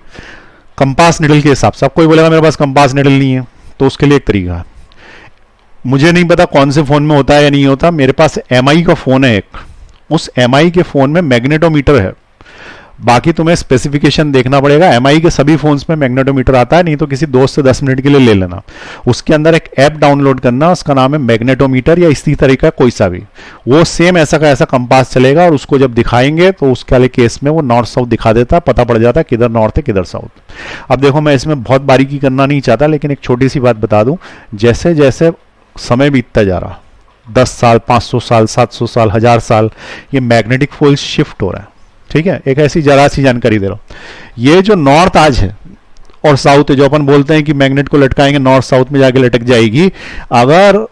कंपास निडल के हिसाब से। अब कोई बोलेगा मेरे पास कंपास निडल नहीं है, तो उसके लिए एक तरीका है, मुझे नहीं पता कौन से फोन में होता है या नहीं होता, मेरे पास MI का फोन है एक, उस MI के फोन में मैग्नेटोमीटर है, बाकी तुम्हें स्पेसिफिकेशन देखना पड़ेगा। MI के सभी फोन्स में मैग्नेटोमीटर आता है, नहीं तो किसी दोस्त से 10 मिनट के लिए ले लेना, उसके अंदर एक ऐप डाउनलोड करना, उसका नाम है मैग्नेटोमीटर या इसी तरह का कोई सा भी, वो सेम ऐसा का ऐसा कंपास चलेगा, और उसको जब दिखाएंगे तो उसके वाले केस में वो नॉर्थ साउथ दिखा देता, पता पड़ जाता है किधर नॉर्थ है किधर साउथ। अब देखो मैं इसमें बहुत बारीकी करना नहीं चाहता, लेकिन एक छोटी सी बात बता दूं, जैसे जैसे समय बीतता जा रहा, 10 साल 500 साल 700 साल 1000 साल, ये मैग्नेटिक फोल शिफ्ट हो रहा है, ठीक है। एक ऐसी जरा सी जानकारी दे रहा हूं, ये जो नॉर्थ आज है और साउथ है, जो अपन बोलते हैं कि मैग्नेट को लटकाएंगे नॉर्थ साउथ में जाके लटक जाएगी, अगर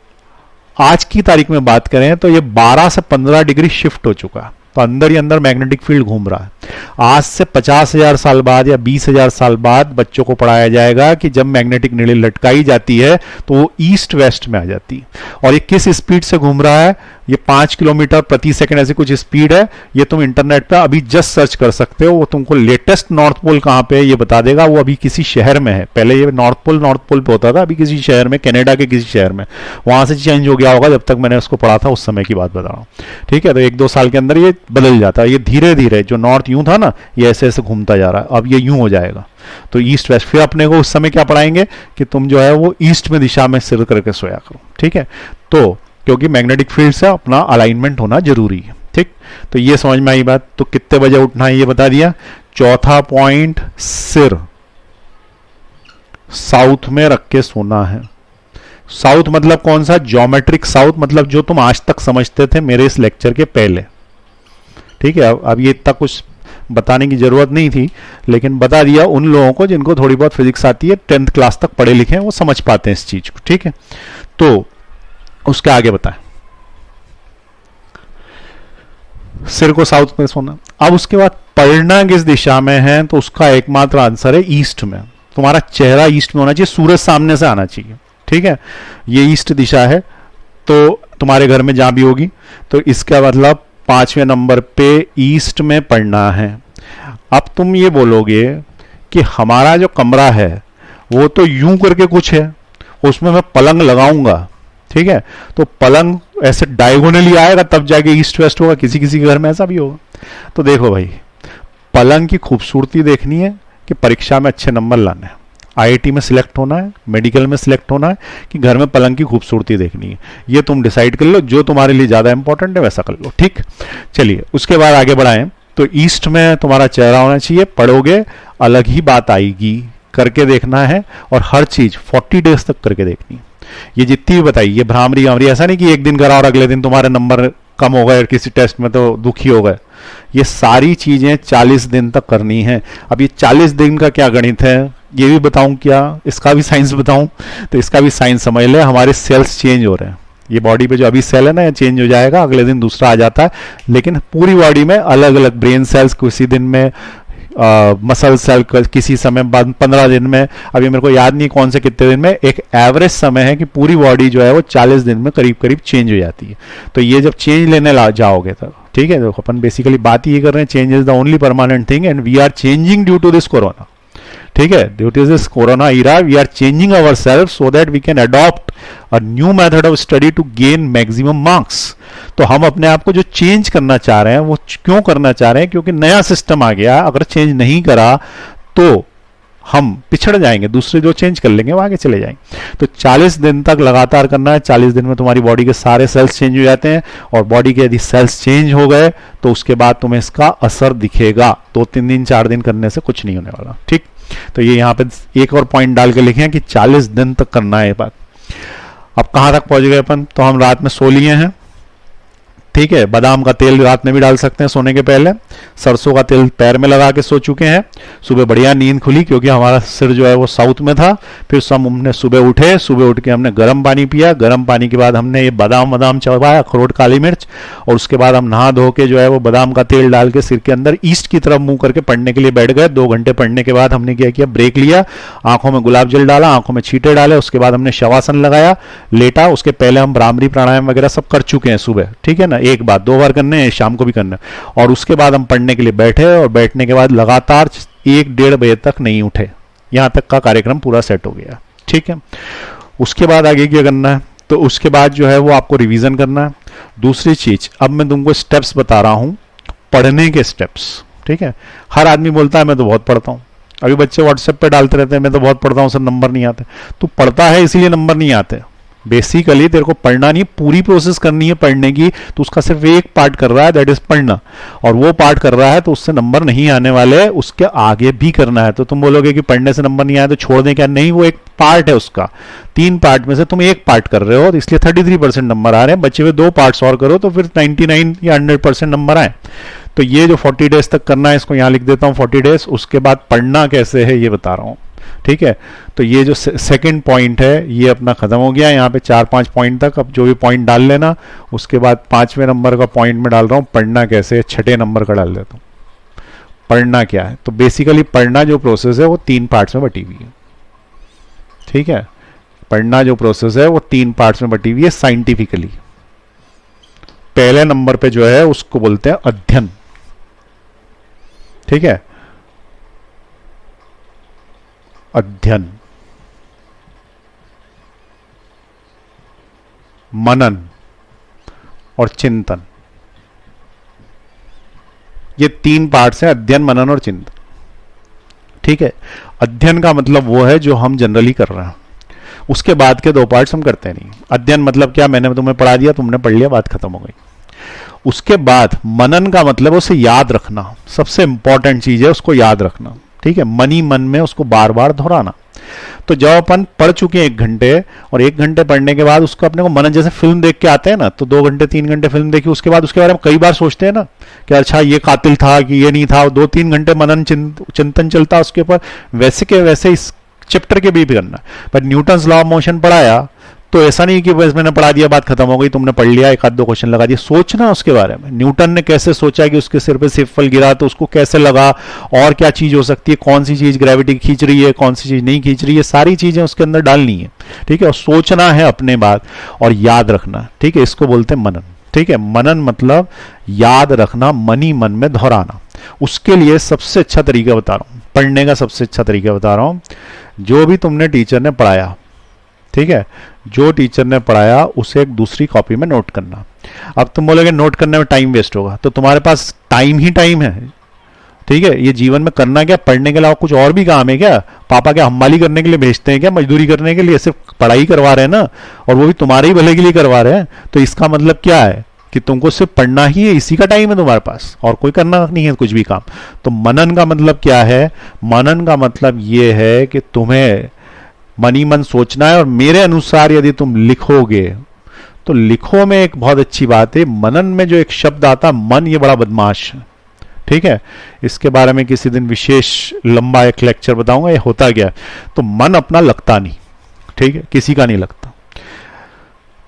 आज की तारीख में बात करें तो ये 12 से 15 डिग्री शिफ्ट हो चुका है, तो अंदर ही अंदर मैग्नेटिक फील्ड घूम रहा है। आज से 50,000 साल बाद या 20,000 साल बाद बच्चों को पढ़ाया जाएगा कि जब मैग्नेटिक नीडल लटकाई जाती है तो वो ईस्ट वेस्ट में आ जाती है, और ये किस स्पीड से घूम रहा है, ये 5 किलोमीटर प्रति सेकंड ऐसी कुछ स्पीड है। ये तुम इंटरनेट पे अभी जस्ट सर्च कर सकते हो, वो तुमको लेटेस्ट नॉर्थ पोल कहां पे है ये बता देगा, वो अभी किसी शहर में है। पहले ये नॉर्थ पोल पे होता था, अभी किसी शहर में, कनाडा के किसी शहर में, वहां से चेंज हो गया होगा, जब तक मैंने उसको पढ़ा था उस समय की बात बता रहा हूं, ठीक है। तो 1-2 साल के अंदर ये बदल जाता है, ये धीरे धीरे जो नॉर्थ यूं था ना, ये ऐसे ऐसे घूमता जा रहा है, अब ये यूं हो जाएगा, तो ईस्ट वेस्ट। फिर अपने को उस समय क्या पढ़ाएंगे कि तुम जो है वो ईस्ट में दिशा में सिर करके सोया करो, ठीक है। तो क्योंकि मैग्नेटिक फील्ड से अपना अलाइनमेंट होना जरूरी है, ठीक। तो ये समझ में आई बात। तो कितने बजे उठना है ये बता दिया। चौथा पॉइंट, सिर साउथ में रख के सोना है। साउथ मतलब कौन सा, ज्योमेट्रिक साउथ, मतलब जो तुम आज तक समझते थे मेरे इस लेक्चर के पहले, ठीक है। अब ये इतना कुछ बताने की जरूरत नहीं थी, लेकिन बता दिया उन लोगों को जिनको थोड़ी बहुत फिजिक्स आती है, 10th क्लास तक पढ़े लिखे हैं, वो समझ पाते हैं इस चीज को, ठीक है। तो उसके आगे बताएं, सिर को साउथ में सोना। अब उसके बाद पढ़ना किस दिशा में है, तो उसका एकमात्र आंसर है ईस्ट में। तुम्हारा चेहरा ईस्ट में होना चाहिए, सूरज सामने से आना चाहिए, ठीक है। ये ईस्ट दिशा है, तो तुम्हारे घर में जहां भी होगी, तो इसका मतलब 5वें नंबर पे ईस्ट में पढ़ना है। अब तुम ये बोलोगे कि हमारा जो कमरा है वो तो यूं करके कुछ है, उसमें मैं पलंग लगाऊंगा, ठीक है। तो पलंग ऐसे डायगोनली आएगा तब जाके ईस्ट वेस्ट होगा, किसी किसी के घर में ऐसा भी होगा। तो देखो भाई, पलंग की खूबसूरती देखनी है कि परीक्षा में अच्छे नंबर लाने हैं, आईआईटी में सिलेक्ट होना है, मेडिकल में सिलेक्ट होना है, कि घर में पलंग की खूबसूरती देखनी है, ये तुम डिसाइड कर लो, जो तुम्हारे लिए ज़्यादा इंपॉर्टेंट है वैसा कर लो। ठीक, चलिए उसके बाद आगे बढ़ाएं। तो ईस्ट में तुम्हारा चेहरा होना चाहिए, पढ़ोगे अलग ही बात आएगी, करके देखना है, और हर चीज़ 40 डेज तक करके देखनी है। ये जितनी भी बताई, ये भ्रामरी वामरी, ऐसा नहीं कि एक दिन करा और अगले दिन तुम्हारे नंबर कम हो गए और किसी टेस्ट में तो दुखी हो गए। ये सारी चीजें 40 दिन तक करनी है। अब ये 40 दिन का क्या गणित है ये भी बताऊं क्या, इसका भी साइंस बताऊं? तो इसका भी साइंस समझ ले। हमारे सेल्स चेंज हो रहे हैं, ये बॉडी पे जो अभी सेल है ना, ये चेंज हो जाएगा, अगले दिन दूसरा आ जाता है, लेकिन पूरी बॉडी में अलग अलग ब्रेन सेल्स किसी दिन में, मसल सेल किसी समय बाद 15 दिन में, अभी मेरे को याद नहीं कौन से कितने दिन में, एक एवरेज समय है कि पूरी बॉडी जो है वो 40 दिन में करीब करीब चेंज हो जाती है। तो ये जब चेंज लेने जाओगे तब, ठीक है, देखो अपन बेसिकली बात ये कर रहे हैं, change is the only permanent thing and we are changing due to this corona. ठीक है, due to this corona era we are changing our self so that we can adopt a new method of study to gain maximum marks. तो हम अपने आप को जो change करना चाह रहे हैं वो क्यों करना चाह रहे हैं? क्योंकि नया सिस्टम आ गया, अगर चेंज नहीं करा तो हम पिछड़ जाएंगे, दूसरे जो चेंज कर लेंगे वो आगे चले जाएंगे। तो 40 दिन तक लगातार करना है। 40 दिन में तुम्हारी बॉडी के सारे सेल्स चेंज हो जाते हैं, और बॉडी के यदि सेल्स चेंज हो गए तो उसके बाद तुम्हें इसका असर दिखेगा। 2-3 दिन 4 दिन करने से कुछ नहीं होने वाला। ठीक, तो ये यहाँ पे एक और पॉइंट डाल के लिखे कि 40 दिन तक करना है ये बात। अब कहाँ तक पहुंच गए अपन? तो हम रात में सो लिए हैं, ठीक है, बादाम का तेल रात में भी डाल सकते हैं सोने के पहले, सरसों का तेल पैर में लगा के सो चुके हैं, सुबह बढ़िया नींद खुली क्योंकि हमारा सिर जो है वो साउथ में था। फिर हमने सुबह उठे, सुबह उठ के हमने गर्म पानी पिया, गर्म पानी के बाद हमने ये बादाम चबाया, अखरोट, काली मिर्च, और उसके बाद हम नहा धो के जो है वो बादाम का तेल डाल के सिर के अंदर ईस्ट की तरफ मुंह करके पढ़ने के लिए बैठ गए। 2 घंटे पढ़ने के बाद हमने क्या किया, ब्रेक लिया, आंखों में गुलाब जल डाला, आंखों में छींटे डाले, उसके बाद हमने शवासन लगाया, लेटा। उसके पहले हम भ्रामरी प्राणायाम वगैरह सब कर चुके हैं सुबह, ठीक है ना, एक बार 2 बार करने हैं, शाम को भी करना है। और उसके बाद हम पढ़ने के लिए बैठे, और बैठने के बाद लगातार 1-1.5 बजे तक नहीं उठे, यहां तक का कार्यक्रम पूरा सेट हो गया। ठीक है, उसके बाद आगे क्या करना है? तो उसके बाद जो है वो आपको रिवीजन करना है। दूसरी चीज, अब मैं तुमको स्टेप्स बता रहा हूं, पढ़ने के स्टेप्स। ठीक है, हर आदमी बोलता है मैं तो बहुत पढ़ता हूं, अभी बच्चे व्हाट्सएप पे डालते रहते हैं मैं तो बहुत पढ़ता हूं सर, नंबर नहीं आते। तू पढ़ता है इसीलिए नंबर नहीं आते। बेसिकली तेरे को पढ़ना नहीं, पूरी प्रोसेस करनी है पढ़ने की। तो उसका सिर्फ एक पार्ट कर रहा है, दैट इज पढ़ना, और वो पार्ट कर रहा है तो उससे नंबर नहीं आने वाले, उसके आगे भी करना है। तो तुम बोलोगे कि पढ़ने से नंबर नहीं आया तो छोड़ दें क्या? नहीं, वो एक पार्ट है उसका। 3 पार्ट में से तुम एक पार्ट कर रहे हो, तो इसलिए 33% नंबर आ रहे हैं। बचे हुए 2 पार्ट्स और करो तो फिर 99 या 100% नंबर आए। तो ये जो 40 डेज तक करना है, इसको यहां लिख देता हूं 40 डेज। उसके बाद पढ़ना कैसे है ये बता रहा हूं। ठीक है, तो ये जो सेकंड पॉइंट है ये अपना खत्म हो गया। यहाँ पे 4-5 पॉइंट तक अब जो भी पॉइंट डाल लेना। उसके बाद 5वें नंबर का पॉइंट में डाल रहा हूँ पढ़ना कैसे, 6ठे नंबर का डाल देता हूँ पढ़ना क्या है। तो बेसिकली पढ़ना जो प्रोसेस है वो 3 पार्ट्स में बटी हुई है। ठीक है, पढ़ना जो प्रोसेस है वो 3 पार्ट्स में बटी हुई है साइंटिफिकली। पहले नंबर पे जो है उसको बोलते हैं अध्ययन। ठीक है, अध्ययन, मनन और चिंतन, ये 3 पार्ट्स हैं, अध्ययन, मनन और चिंतन। ठीक है, अध्ययन का मतलब वो है जो हम जनरली कर रहे हैं, उसके बाद के 2 पार्ट्स हम करते नहीं। अध्ययन मतलब क्या, मैंने तुम्हें पढ़ा दिया, तुमने पढ़ लिया, बात खत्म हो गई। उसके बाद मनन का मतलब उसे याद रखना, सबसे इंपॉर्टेंट चीज है उसको याद रखना। ठीक है, मनी मन में उसको बार बार दोहराना। तो जब अपन पढ़ चुके हैं 1 घंटे, और 1 घंटे पढ़ने के बाद उसको अपने को मनन, जैसे फिल्म देख के आते हैं ना, तो 2 घंटे 3 घंटे फिल्म देखी, उसके बाद उसके बारे में कई बार सोचते हैं ना कि अच्छा ये कातिल था कि ये नहीं था। 2-3 घंटे मनन चिंतन चलता है उसके ऊपर। वैसे के वैसे इस चैप्टर के भी करना। पर न्यूटन्स लॉ ऑफ मोशन पढ़ाया तो ऐसा नहीं कि बस मैंने पढ़ा दिया, बात खत्म हो गई, तुमने पढ़ लिया, 1-2 क्वेश्चन लगा दिया। सोचना उसके बारे में, न्यूटन ने कैसे सोचा कि उसके सिर पे सिर्फल गिरा तो उसको कैसे लगा, और क्या चीज हो सकती है, कौन सी चीज ग्रेविटी खींच रही है, कौन सी चीज नहीं खींच रही है, सारी चीजें उसके अंदर डालनी है। ठीक है, और सोचना है अपने बात, और याद रखना। ठीक है, इसको बोलते हैं मनन। ठीक है, मनन मतलब याद रखना, मनी मन में दोहराना। उसके लिए सबसे अच्छा तरीका बता रहा हूं, पढ़ने का सबसे अच्छा तरीका बता रहा हूं, जो भी तुमने टीचर ने पढ़ाया, ठीक है, जो टीचर ने पढ़ाया उसे एक दूसरी कॉपी में नोट करना। अब तुम बोलोगे नोट करने में टाइम वेस्ट होगा, तो तुम्हारे पास टाइम ही टाइम है। ठीक है, ये जीवन में करना क्या, पढ़ने के अलावा कुछ और भी काम है क्या? पापा क्या हमाली करने के लिए भेजते हैं क्या, मजदूरी करने के लिए? सिर्फ पढ़ाई करवा रहे हैं ना, और वो भी तुम्हारे ही भले के लिए करवा रहे हैं। तो इसका मतलब क्या है कि तुमको सिर्फ पढ़ना ही है, इसी का टाइम है तुम्हारे पास, और कोई करना नहीं है कुछ भी काम। तो मनन का मतलब क्या है? मनन का मतलब ये है कि तुम्हें मनी मन सोचना है, और मेरे अनुसार यदि तुम लिखोगे तो लिखो में एक बहुत अच्छी बात है, मनन में जो एक शब्द आता मन, ये बड़ा बदमाश है। ठीक है, इसके बारे में किसी दिन विशेष लंबा एक लेक्चर बताऊंगा ये होता क्या है। तो मन अपना लगता नहीं, ठीक है, किसी का नहीं लगता,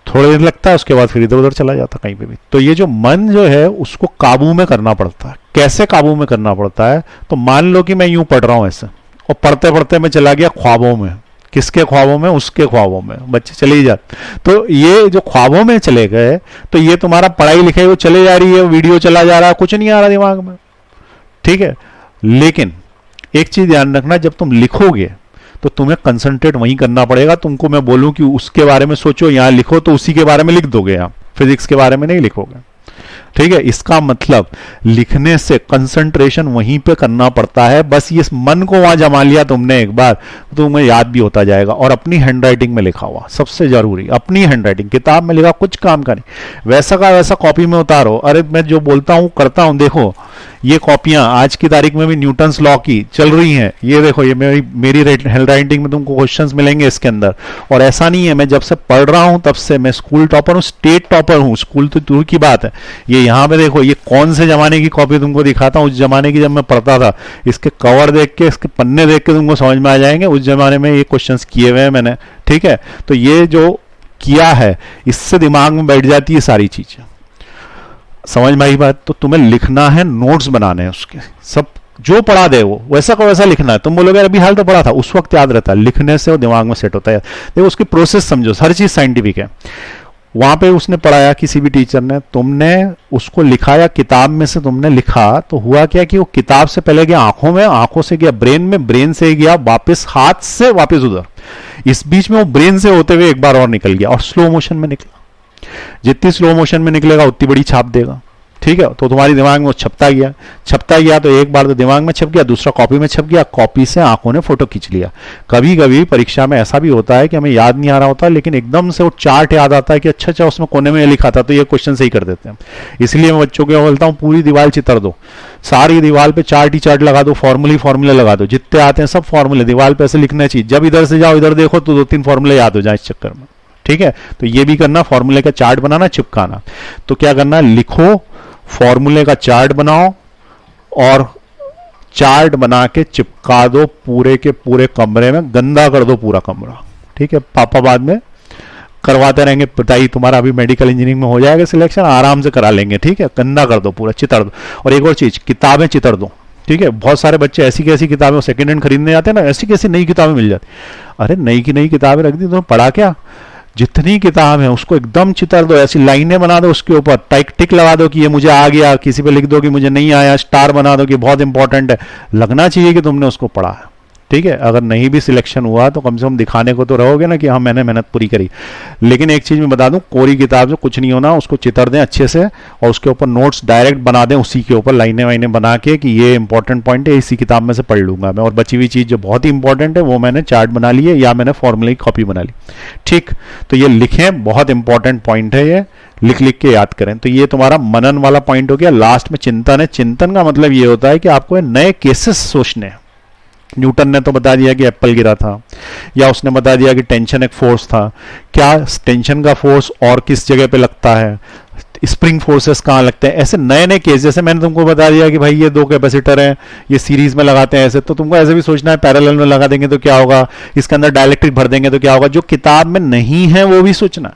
थोड़ी देर लगता है, उसके बाद फिर इधर उधर चला जाता कहीं पे भी। तो ये जो मन जो है उसको काबू में करना पड़ता है। कैसे काबू में करना पड़ता है? तो मान लो कि मैं यूं पढ़ रहा हूं ऐसे, और पढ़ते पढ़ते मैं चला गया ख्वाबों में। किसके ख्वाबों में? उसके ख्वाबों में। बच्चे चले ही जाते, तो ये जो ख्वाबों में चले गए, तो ये तुम्हारा पढ़ाई लिखाई वो चले जा रही है, वीडियो चला जा रहा है, कुछ नहीं आ रहा दिमाग में। ठीक है, लेकिन एक चीज ध्यान रखना, जब तुम लिखोगे तो तुम्हें कंसंट्रेट वहीं करना पड़ेगा। तुमको मैं बोलूं कि उसके बारे में सोचो, यहां लिखो, तो उसी के बारे में लिख दोगे, आप फिजिक्स के बारे में नहीं लिखोगे। ठीक है, इसका मतलब लिखने से कंसंट्रेशन वहीं पे करना पड़ता है। बस ये मन को वहां जमा लिया तुमने एक बार, तो तुम्हें याद भी होता जाएगा। और अपनी हैंडराइटिंग में लिखा हुआ, सबसे जरूरी अपनी हैंडराइटिंग। किताब में लिखा कुछ काम का नहीं, वैसा का वैसा कॉपी में उतारो। अरे मैं जो बोलता हूं करता हूं, देखो ये कॉपियां आज की तारीख में भी न्यूटन्स लॉ की चल रही हैं। ये देखो, ये मेरी हैंडराइटिंग में तुमको क्वेश्चंस मिलेंगे इसके अंदर। और ऐसा नहीं है, मैं जब से पढ़ रहा हूं तब से मैं स्कूल टॉपर हूं, स्टेट टॉपर हूं। स्कूल तो दूर की बात है, ये यहाँ पे देखो, ये कौन से जमाने की कॉपी तुमको दिखाता हूं, उस जमाने की जब मैं पढ़ता था। इसके कवर देख के, इसके पन्ने देख के तुमको समझ में आ जाएंगे उस जमाने में ये क्वेश्चंस किए हुए हैं मैंने। ठीक है, तो ये जो किया है इससे दिमाग में बैठ जाती है सारी चीजें। समझ में आई बात? तो तुम्हें लिखना है, नोट्स बनाने हैं उसके, सब जो पढ़ा दे वो वैसा को वैसा लिखना है। तुम बोलोगे अभी हाल तो पढ़ा था, उस वक्त याद रहता है, लिखने से वो दिमाग में सेट होता है। देखो उसकी प्रोसेस समझो, हर चीज साइंटिफिक है। वहां पे उसने पढ़ाया किसी भी टीचर ने, तुमने उसको लिखा या किताब में से तुमने लिखा, तो हुआ क्या कि वो किताब से पहले गया आंखों में, आंखों से गया ब्रेन में, ब्रेन से गया वापस हाथ से वापस उधर। इस बीच में वो ब्रेन से होते हुए एक बार और निकल गया, और स्लो मोशन में निकला। जितनी स्लो मोशन में निकलेगा उतनी बड़ी छाप देगा। ठीक है, तो तुम्हारी दिमाग में वो छपता गया, तो एक बार तो दिमाग में छप गया, दूसरा कॉपी में छप गया, कॉपी से आंखों ने फोटो खींच लिया। कभी कभी परीक्षा में ऐसा भी होता है कि हमें याद नहीं आ रहा होता, लेकिन एकदम से वो चार्ट याद आता है कि अच्छा अच्छा उसमें कोने में ये लिखा था, तो ये क्वेश्चन सही कर देते हैं। इसलिए मैं बच्चों को बोलता हूँ पूरी दीवार चित्र दो, सारी दीवार पे चार्ट ही चार्ट लगा दो, फॉर्मूले लगा दो, जितने आते हैं सब फॉर्मूले दीवार पे ऐसे लिखना चाहिए। जब इधर से जाओ इधर देखो तो 2-3 फॉर्मूले याद हो जाए इस चक्कर में। ठीक है, तो ये भी करना, फॉर्मूले का चार्ट बनाना, चिपकाना। तो क्या करना, लिखो, फॉर्मूले का चार्ट बनाओ, और चार्ट बना के चिपका दो पूरे के पूरे कमरे में, गंदा कर दो पूरा कमरा। ठीक है, पापा बाद में करवाते रहेंगे, पिताई तुम्हारा अभी मेडिकल इंजीनियरिंग में हो जाएगा सिलेक्शन, आराम से करा लेंगे। ठीक है, गंदा कर दो पूरा, चितर दो। और एक और चीज, किताबें चितर दो। ठीक है, बहुत सारे बच्चे ऐसी कैसी किताबें सेकंड हैंड खरीदने जाते हैं ना, ऐसी कैसी नई किताबें मिल जाती। अरे नई की नई किताबें रख दी, तुम्हें पढ़ा क्या? जितनी किताब है उसको एकदम चितर दो, ऐसी लाइनें बना दो, उसके ऊपर टिक लगा दो कि ये मुझे आ गया, किसी पे लिख दो कि मुझे नहीं आया, स्टार बना दो कि बहुत इंपॉर्टेंट है, लगना चाहिए कि तुमने उसको पढ़ा है। ठीक है, अगर नहीं भी सिलेक्शन हुआ तो कम से कम दिखाने को तो रहोगे ना कि हाँ मैंने मेहनत पूरी करी। लेकिन एक चीज मैं बता दूं, कोरी किताब से कुछ नहीं होना, उसको चितर दें अच्छे से, और उसके ऊपर नोट्स डायरेक्ट बना दें, उसी के ऊपर लाइनें वाइनें बना के कि ये इंपॉर्टेंट पॉइंट है, इसी किताब में से पढ़ लूंगा मैं, और बची हुई चीज जो बहुत ही इंपॉर्टेंट है वो मैंने चार्ट बना ली है या मैंने फॉर्मूले की कॉपी बना ली। ठीक, तो ये लिखें, बहुत इंपॉर्टेंट पॉइंट है ये, लिख लिख के याद करें। तो ये तुम्हारा मनन वाला पॉइंट हो गया। लास्ट में चिंतन है। चिंतन का मतलब ये होता है कि आपको नए केसेस सोचने हैं। न्यूटन ने तो बता दिया कि एप्पल गिरा था, या उसने बता दिया कि टेंशन एक फोर्स था। क्या टेंशन का फोर्स और किस जगह पे लगता है, स्प्रिंग फोर्सेस कहाँ लगते हैं, ऐसे नए नए केस। जैसे मैंने तुमको बता दिया कि भाई ये 2 कैपेसिटर हैं, ये सीरीज में लगाते हैं ऐसे, तो तुमको ऐसे भी सोचना है पैरेलल में लगा देंगे तो क्या होगा, इसके अंदर डाइलेक्ट्रिक भर देंगे तो क्या होगा। जो किताब में नहीं है वो भी सोचना,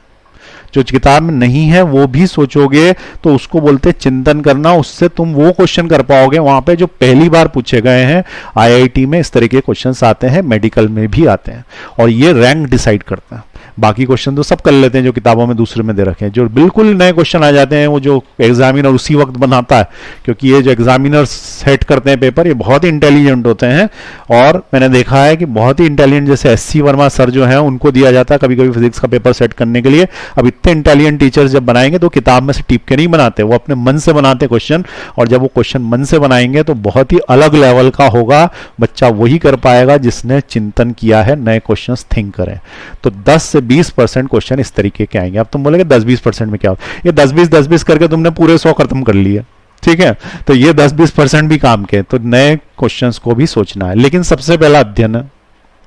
जो किताब में नहीं है वो भी सोचोगे, तो उसको बोलते हैं चिंतन करना। उससे तुम वो क्वेश्चन कर पाओगे वहां पे जो पहली बार पूछे गए हैं। आईआईटी में इस तरह के क्वेश्चंस आते हैं, मेडिकल में भी आते हैं, और ये रैंक डिसाइड करता है। बाकी क्वेश्चन तो सब कर लेते हैं जो किताबों में दूसरे में दे रखे हैं। जो बिल्कुल नए क्वेश्चन आ जाते हैं वो जो एग्जामिनर उसी वक्त बनाता है, क्योंकि ये जो एग्जामिनर सेट करते हैं पेपर ये बहुत ही इंटेलिजेंट होते हैं। और मैंने देखा है कि बहुत ही इंटेलिजेंट, जैसे एससी वर्मा सर जो हैं उनको दिया जाता है कभी कभी फिजिक्स का पेपर सेट करने के लिए। अब इतने इंटेलिजेंट टीचर्स जब बनाएंगे तो किताब में से टीप के नहीं बनाते, वो अपने मन से बनाते क्वेश्चन। और जब वो क्वेश्चन मन से बनाएंगे तो बहुत ही अलग लेवल का होगा, बच्चा वही कर पाएगा जिसने चिंतन किया है, नए क्वेश्चंस थिंक करें। तो 10 से 20% क्वेश्चन इस तरीके के आएंगे। अब तुम बोलेगे 10-20% में क्या हो, ये 10-20 करके तुमने पूरे 100 खत्म कर लिए, ठीक है। तो ये 10-20% भी काम के, तो नए क्वेश्चंस को भी सोचना है। लेकिन सबसे पहला अध्ययन है,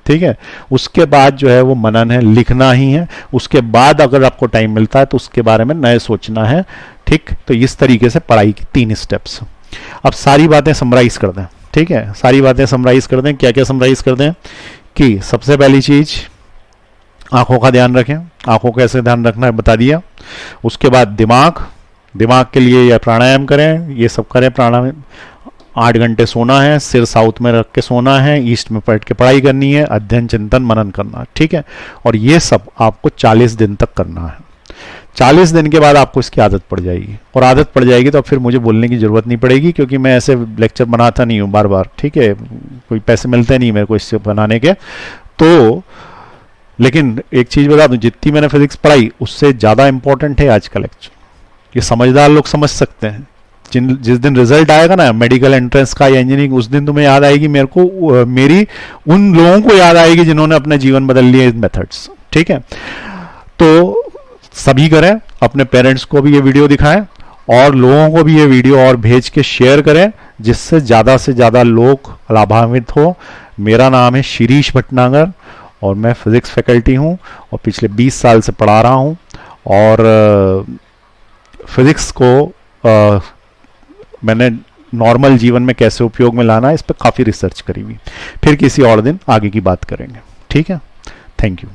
ठीक है। उसके बाद जो है वो मनन है, लिखना ही है। उसके बाद अगर आपको टाइम मिलता है तो उसके बारे में नए सोचना है, ठीक। तो इस तरीके से पढ़ाई की 3 स्टेप्स। अब सारी बातें समराइज कर दें, ठीक है। सारी बातें समराइज कर दें। क्या क्या समराइज कर दें कि सबसे पहली चीज आंखों का ध्यान रखें। आंखों का कैसे ध्यान रखना है बता दिया। उसके बाद दिमाग के लिए या प्राणायाम करें, ये सब करें। प्राणायाम 8 घंटे सोना है, सिर साउथ में रख के सोना है, ईस्ट में बैठ के पढ़ाई करनी है, अध्ययन चिंतन मनन करना है, ठीक है। और ये सब आपको 40 दिन तक करना है। 40 दिन के बाद आपको इसकी आदत पड़ जाएगी, और आदत पड़ जाएगी तो अब फिर मुझे बोलने की जरूरत नहीं पड़ेगी, क्योंकि मैं ऐसे लेक्चर बनाता नहीं हूँ बार बार, ठीक है। कोई पैसे मिलते नहीं मेरे को इससे बनाने के। तो लेकिन एक चीज बता दूं, जितनी मैंने फिजिक्स पढ़ाई उससे ज्यादा इंपॉर्टेंट है आज का लेक्चर। ये समझदार लोग समझ सकते हैं। जिस दिन रिजल्ट आएगा ना मेडिकल एंट्रेंस का या इंजीनियरिंग, उस दिन तुम्हें याद आएगी मेरे को, मेरी उन लोगों को याद आएगी जिन्होंने अपने जीवन बदल लिए इन मेथड्स, ठीक है। तो सभी करें, अपने पेरेंट्स को भी ये वीडियो दिखाएं और लोगों को भी ये वीडियो और भेज के शेयर करें, जिससे ज़्यादा से ज़्यादा लोग लाभान्वित हो। मेरा नाम है शिरीष भटनागर और मैं फिज़िक्स फैकल्टी हूँ और पिछले 20 साल से पढ़ा रहा हूँ। और फिज़िक्स को मैंने नॉर्मल जीवन में कैसे उपयोग में लाना है इस पर काफ़ी रिसर्च करी हुई। फिर किसी और दिन आगे की बात करेंगे, ठीक है। Thank you.